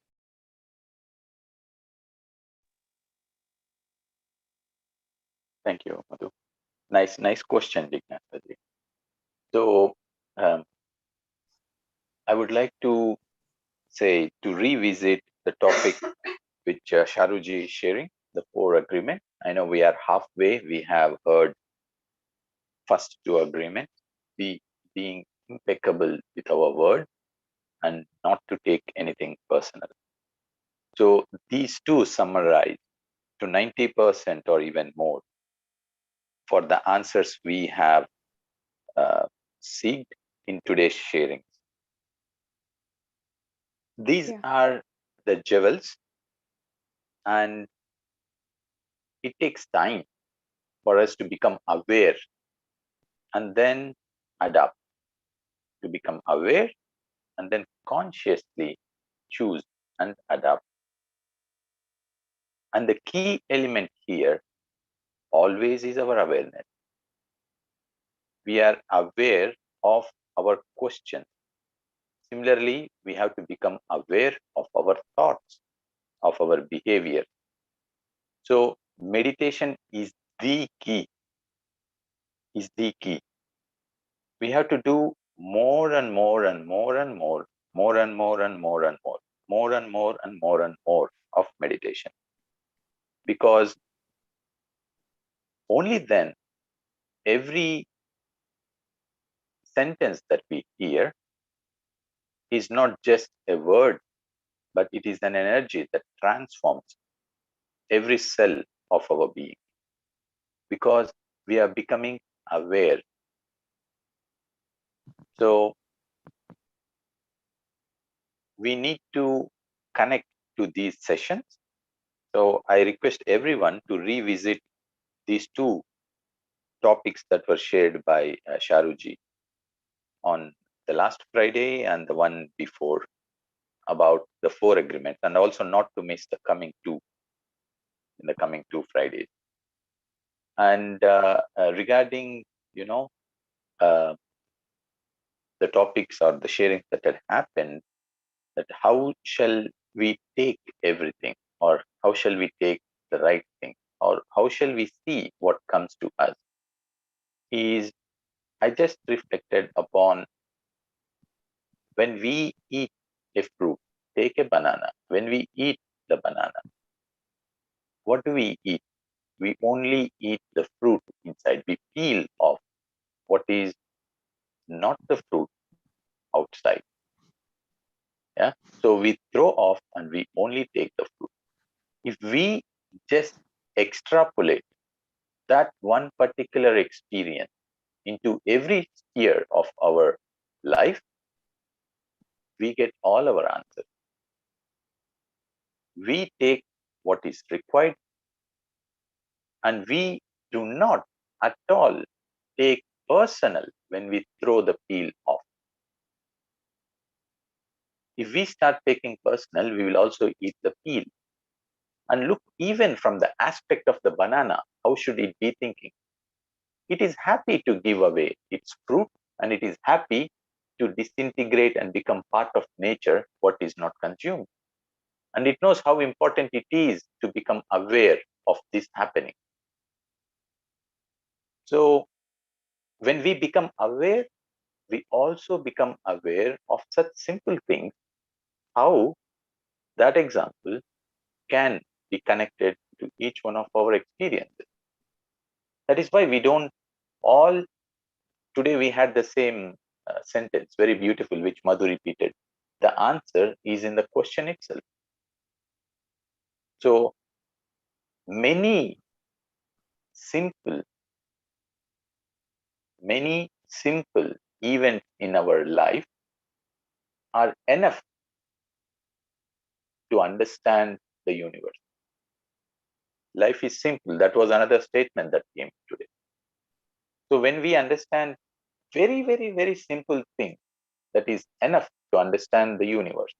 Thank you, Madhu. Nice question, Dignath. So um, I would like to say to revisit the topic which Sharuji is sharing, the four agreement. I know we are halfway. We have heard first two agreements, be being impeccable with our word and not to take anything personal. So these two summarize to 90% or even more for the answers we have uh, seeked in today's sharing. These Yeah, are the jewels, and it takes time for us to become aware and then adapt, to become aware and then consciously choose and adapt. And the key element here always is our awareness. We are aware of our questions. Similarly, we have to become aware of our thoughts, of our behavior. So meditation the key, is the key. We have to do more and more and more and more, more and more and more and more, more and more and more and more of meditation. Because only then every sentence that we hear is not just a word, but it is an energy that transforms every cell of our being, because we are becoming aware. So we need to connect to these sessions. So I request everyone to revisit these two topics that were shared by Sharuji on the last Friday and the one before, about the four agreements, and also not to miss the coming two, in the coming two Fridays. And regarding, you know, uh, the topics or the sharings that had happened, that how shall we take everything, or how shall we take the right thing, or how shall we see what comes to us, is I just reflected upon when we eat a fruit, take a banana, when we eat the banana, what do we eat? We only eat the fruit inside. We peel off what is not the fruit outside. Yeah. So we throw off and we only take the fruit. If we just extrapolate that one particular experience into every sphere of our life, we get all our answers. We take what is required, and we do not at all take personal when we throw the peel off. if we start taking personal, we will also eat the peel. And look, even from the aspect of the banana, how should it be thinking? It is happy to give away its fruit, and it is happy to disintegrate and become part of nature what is not consumed. And it knows how important it is to become aware of this happening. So when we become aware, we also become aware of such simple things, how that example can be connected to each one of our experiences. That is why we don't all, today we had the same sentence, very beautiful, which Madhu repeated. The answer is in the question itself. So many simple, many simple events in our life are enough to understand the universe. Life is simple. That was another statement that came today. So when we understand very, very, very simple thing, that is enough to understand the universe.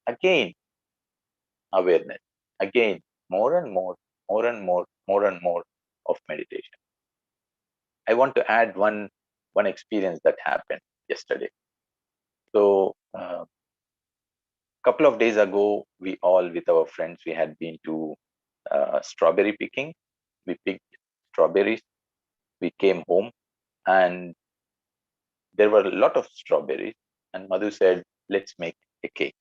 Again, awareness. Again, more and more, more and more, more and more of meditation. I want to add one experience that happened yesterday. So couple of days ago, we all with our friends, we had been to strawberry picking. We picked strawberries. We came home and there were a lot of strawberries. And Madhu said, let's make a cake.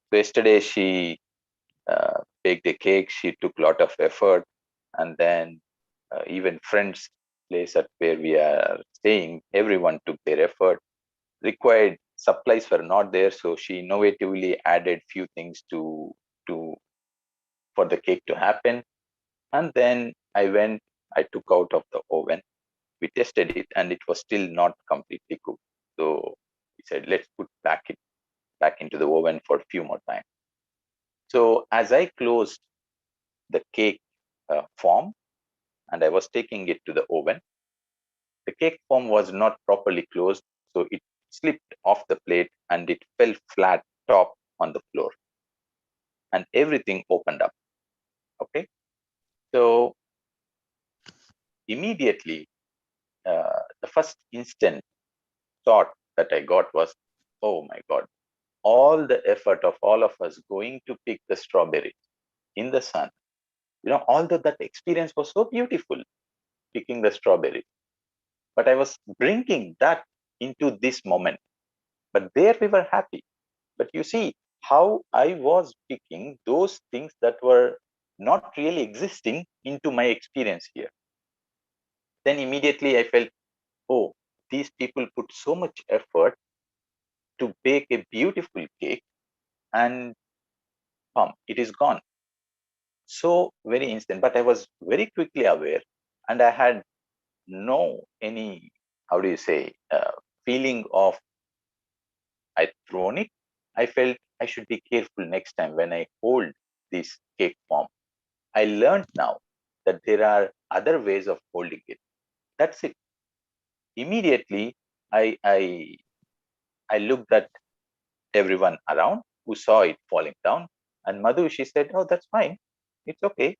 So yesterday she baked a cake. She took a lot of effort. And then even friends place at where we are staying, everyone took their effort. Required supplies were not there, so she innovatively added few things to for the cake to happen. And then I took out of the oven. We tested it, and it was still not completely cooked. So we said, let's put back into the oven for a few more times. So as I closed the cake form and I was taking it to the oven, the cake form was not properly closed, so it slipped off the plate and it fell flat top on the floor, and everything opened up. Okay, so immediately the first instant thought that I got was, oh my God, all the effort of all of us going to pick the strawberry in the sun. Although that experience was so beautiful, picking the strawberry, but I was bringing that into this moment. But there we were happy. But you see how I was picking those things that were not really existing into my experience here. Then immediately I felt, oh, these people put so much effort to bake a beautiful cake, and it is gone. So very instant. But I was very quickly aware, and I had no any, how do you say, feeling of I thrown it. I felt I should be careful next time when I hold this cake form. I learned now that there are other ways of holding it. That's it. Immediately, I looked at everyone around who saw it falling down, and Madhu, she said, "Oh, that's fine. It's okay."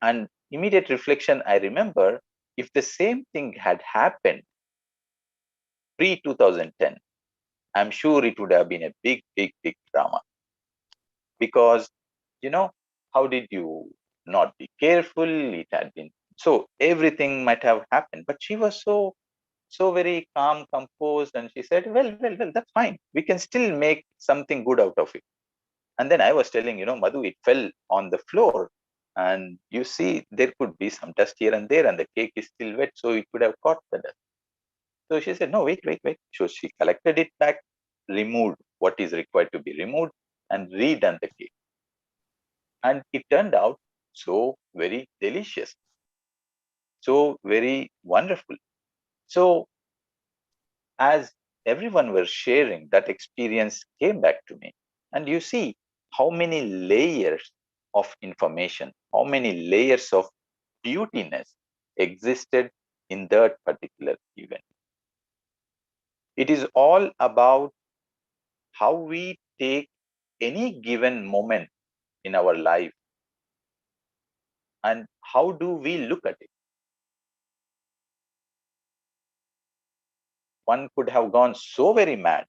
And immediate reflection, I remember if the same thing had happened pre 2010, I'm sure it would have been a big, big, big drama. Because, you know, how did you not be careful? It had been so everything might have happened. But she was so very calm, composed, and she said, well, that's fine. We can still make something good out of it. And then I was telling, Madhu, it fell on the floor. And you see, there could be some dust here and there, and the cake is still wet, so it could have caught the dust. So she said, no, wait. So she collected it back, removed what is required to be removed, and redone the cake. And it turned out so very delicious, so very wonderful. So as everyone was sharing, that experience came back to me. And you see how many layers of information, how many layers of beautiness existed in that particular event. It is all about how we take any given moment in our life and how do we look at it. One could have gone so very mad.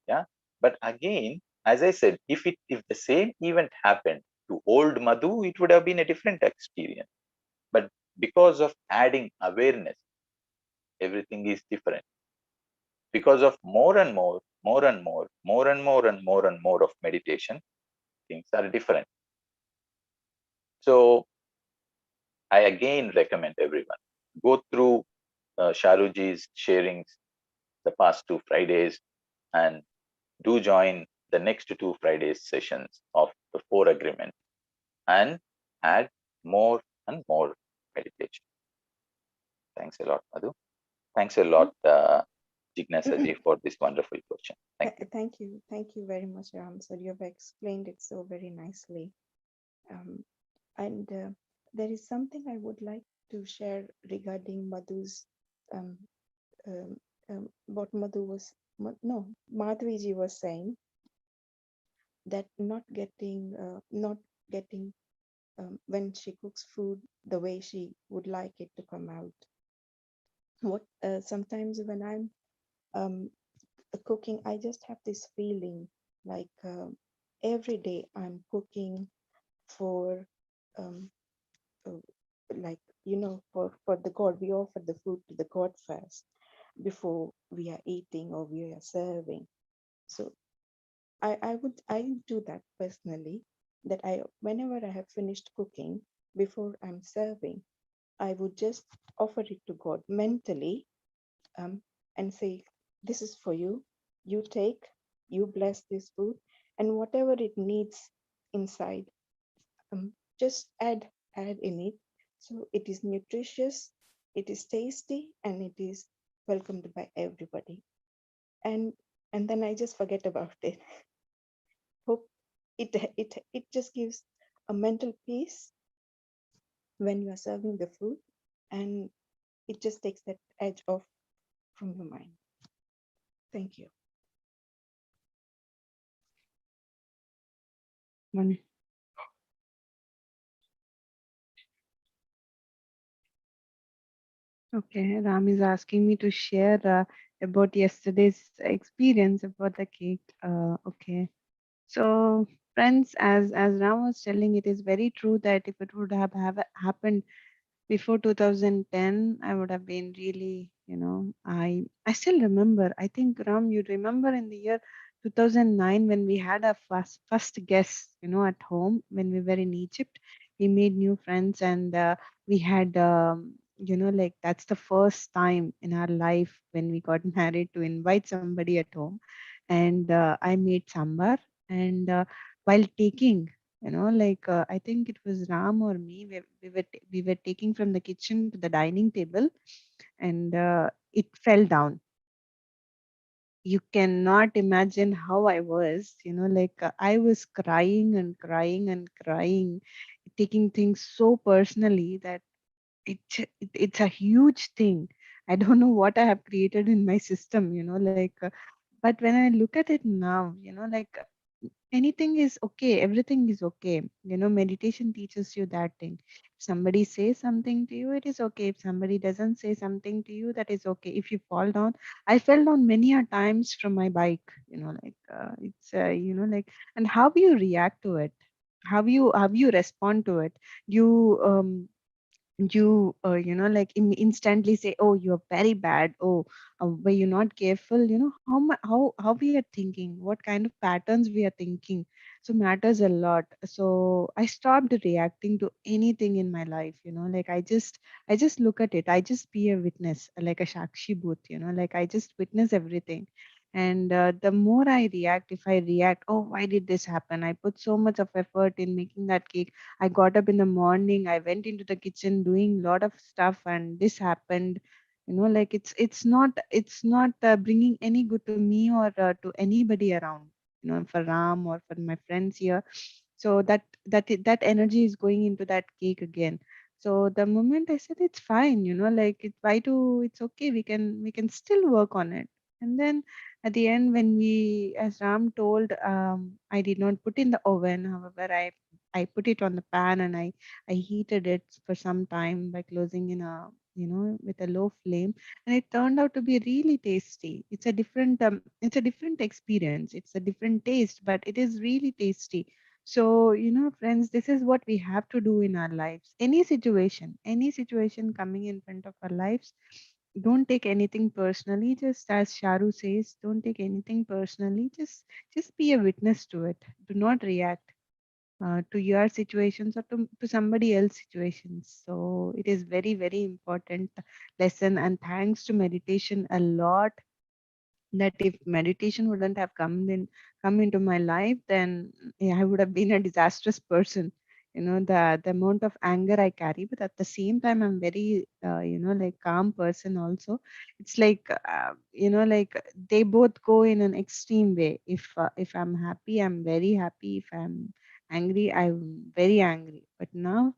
Yeah. But again, as I said, if the same event happened to old Madhu, it would have been a different experience. But because of adding awareness, everything is different. Because of more and more, more and more, more and more and more and more of meditation, things are different. So I again recommend everyone go through Sharuji's sharings the past 2 Fridays and do join the next 2 Fridays sessions of the 4 agreement and add more and more meditation. Thanks a lot, Madhu. Thanks a lot, Jignasa ji, for this wonderful question. Thank you. Thank you very much, Ram. So you have explained it so very nicely. Um, and there is something I would like to share regarding Madhu's um, what Madhu was no Madhviji was saying, that not getting when she cooks food the way she would like it to come out. What sometimes when I'm um, cooking, I just have this feeling like every day I'm cooking for um, uh, like for the God. We offer the food to the God first before we are eating or we are serving. So I do that personally, that I whenever I have finished cooking, before I'm serving, I would just offer it to God mentally, um, and say, this is for you. You take, you bless this food, and whatever it needs inside, just add in it. So it is nutritious, it is tasty, and it is welcomed by everybody. And then I just forget about it. Hope it just gives a mental peace when you are serving the food, and it just takes that edge off from your mind. Thank you. One- Okay, Ram is asking me to share about yesterday's experience about the cake. Okay. So, friends, as Ram was telling, it is very true that if it would have happened before 2010, I would have been really, I still remember. I think, Ram, you remember in the year 2009 when we had our first guest, at home when we were in Egypt. We made new friends, and we had, like that's the first time in our life when we got married to invite somebody at home. And I made sambar, and while taking, I think it was Ram or me. We were taking from the kitchen to the dining table, and it fell down. You cannot imagine how I was. I was crying and crying and crying, taking things so personally that it's a huge thing. I don't know what I have created in my system. But when I look at it now, anything is okay, everything is okay. Meditation teaches you that thing. If somebody says something to you, it is okay. If somebody doesn't say something to you, that is okay. If you fall down, I fell down many a times from my bike. It's and how you react to it, how you respond to it. You instantly say, oh, you're very bad. Oh, were you not careful? How we are thinking, what kind of patterns we are thinking, so matters a lot. So I stopped reacting to anything in my life. I just look at it. I just be a witness, like a shakshi booth. I just witness everything. And the more I react, if I react, oh, why did this happen? I put so much of effort in making that cake. I got up in the morning, I went into the kitchen doing a lot of stuff, and this happened. It's not bringing any good to me or to anybody around. For Ram or for my friends here. So that energy is going into that cake again. So the moment I said it's fine, it's okay. We can still work on it. And then at the end, when we, as Ram told, I did not put in the oven. However, I put it on the pan and I heated it for some time by closing in a, with a low flame, and it turned out to be really tasty. It's a different experience. It's a different taste, but it is really tasty. So, friends, this is what we have to do in our lives. Any situation coming in front of our lives, don't take anything personally. Just as Sharu says, don't take anything personally. Just be a witness to it. Do not react to your situations or to somebody else's situations. So it is very, very important lesson. And thanks to meditation a lot, that if meditation wouldn't have come into my life, then I would have been a disastrous person. The amount of anger I carry, but at the same time I'm very like calm person also. It's like like they both go in an extreme way. If I'm happy, I'm very happy. If I'm angry, I'm very angry. But now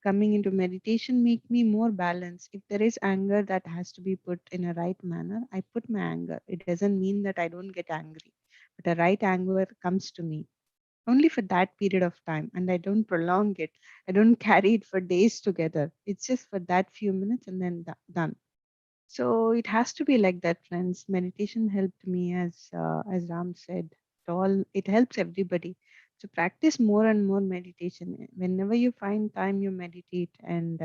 coming into meditation make me more balanced. If there is anger that has to be put in a right manner, I put my anger. It doesn't mean that I don't get angry, but a right anger comes to me only for that period of time, and I don't prolong it. I don't carry it for days together. It's just for that few minutes and then done. So it has to be like that, friends. Meditation helped me, as Ram said. It helps everybody. So practice more and more meditation. Whenever you find time, you meditate, and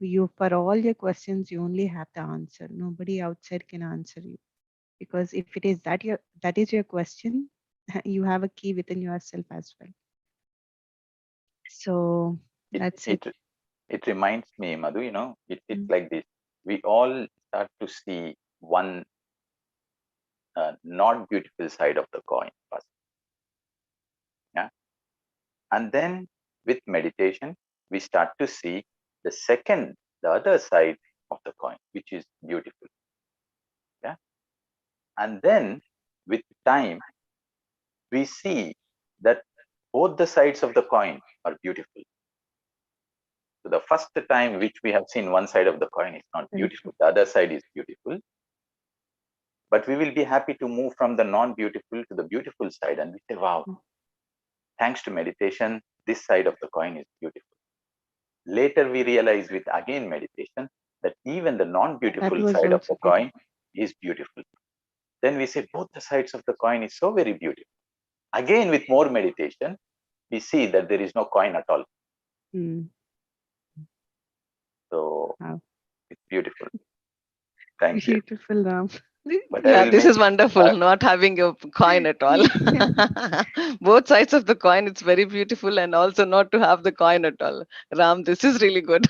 you for all your questions, you only have the answer. Nobody outside can answer you, because if it is that is your question, you have a key within yourself as well. So it that's it it. it reminds me, Madhu, it's Mm. like this. We all start to see one not beautiful side of the coin first. Yeah. And then with meditation, we start to see the other side of the coin, which is beautiful. Yeah. And then with time, we see that both the sides of the coin are beautiful. So the first time which we have seen one side of the coin is not Very true. beautiful, the other side is beautiful. But we will be happy to move from the non-beautiful to the beautiful side, and we say, wow, Mm. thanks to meditation, this side of the coin is beautiful. Later, we realize with again meditation that even the That non-beautiful was side of also the beautiful. coin is beautiful. Then we say both the sides of the coin is so very beautiful. Again, with more meditation, we see that there is no coin at all. Mm. So Wow. it's beautiful. Thank you. Beautiful, Ram. But I Yeah, will this make is wonderful. Not having a coin at all. Yeah, Both sides of the coin, it's very beautiful, and also not to have the coin at all. Ram, this is really good.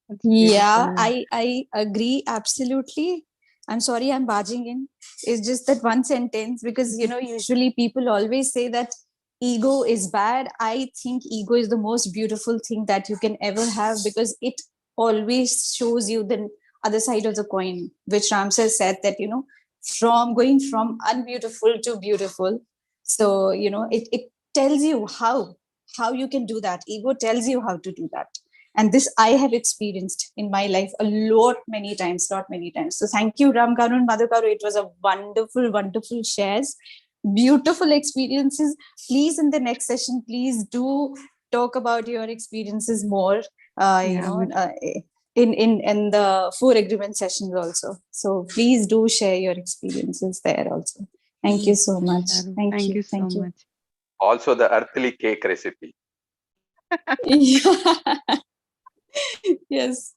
that's beautiful, Yeah, Ram. I agree absolutely. I'm sorry I'm barging in. It's just that one sentence because usually people always say that ego is bad. I think ego is the most beautiful thing that you can ever have because it always shows you the other side of the coin, which Ramsar said that from going from unbeautiful to beautiful. So it tells you how you can do that. Ego tells you how to do that, and this I have experienced in my life a lot, many times, not many times. So thank you, Ramgaru and Madhukaru. It was a wonderful, wonderful shares, beautiful experiences. Please, in the next session, please do talk about your experiences more. Yeah, In the 4 agreement sessions also. So please do share your experiences there also. Thank you so much. Sharu. Thank Thank you. you so Thank you. much. also the earthly cake recipe. Yes.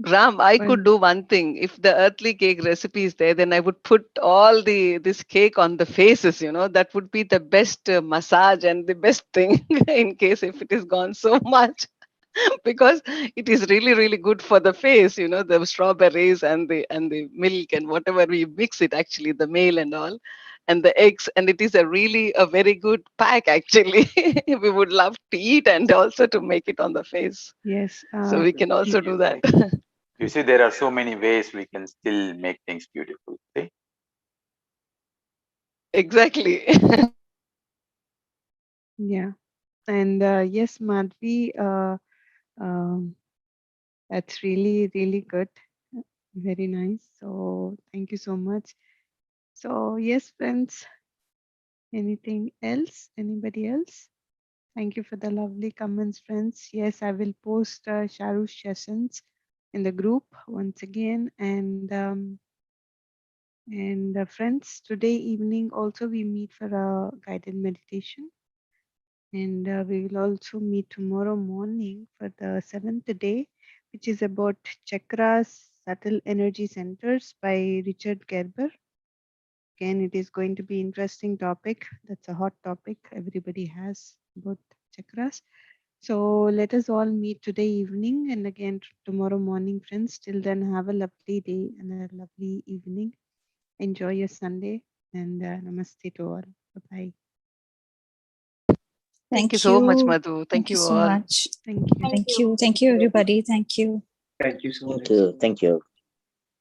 Ram, I Well, could do one thing. If the earthly cake recipe is there, then I would put all this cake on the faces. That would be the best massage and the best thing in case if it is gone so much. Because it is really really good for the face, the strawberries and the milk and whatever we mix it, actually the meal and all, and the eggs, and it is a very good pack actually. We would love to eat and also to make it on the face, yes. so we can also You do that. see, you see, there are so many ways we can still make things beautiful. See? Exactly. Yeah. And yes, Madhvi, um, that's really, really good. Very nice. So thank you so much. So yes, friends, anything else? Anybody else? Thank you for the lovely comments, friends. Yes, I will post Sharu's sessions in the group once again. And friends, today evening also we meet for a guided meditation. And we will also meet tomorrow morning for the seventh day, which is about chakras, subtle energy centers by Richard Gerber. Again, it is going to be interesting topic. That's a hot topic everybody has about chakras. So let us all meet today evening and again tomorrow morning, friends. Till then, have a lovely day and a lovely evening. Enjoy your Sunday and namaste to all. Bye bye. Thank you Thank so much, you. Madhu. Thank Thank you you so all. much. Thank you. Thank you. Thank you, everybody. Thank you. Thank you so much. Thank you. Thank you.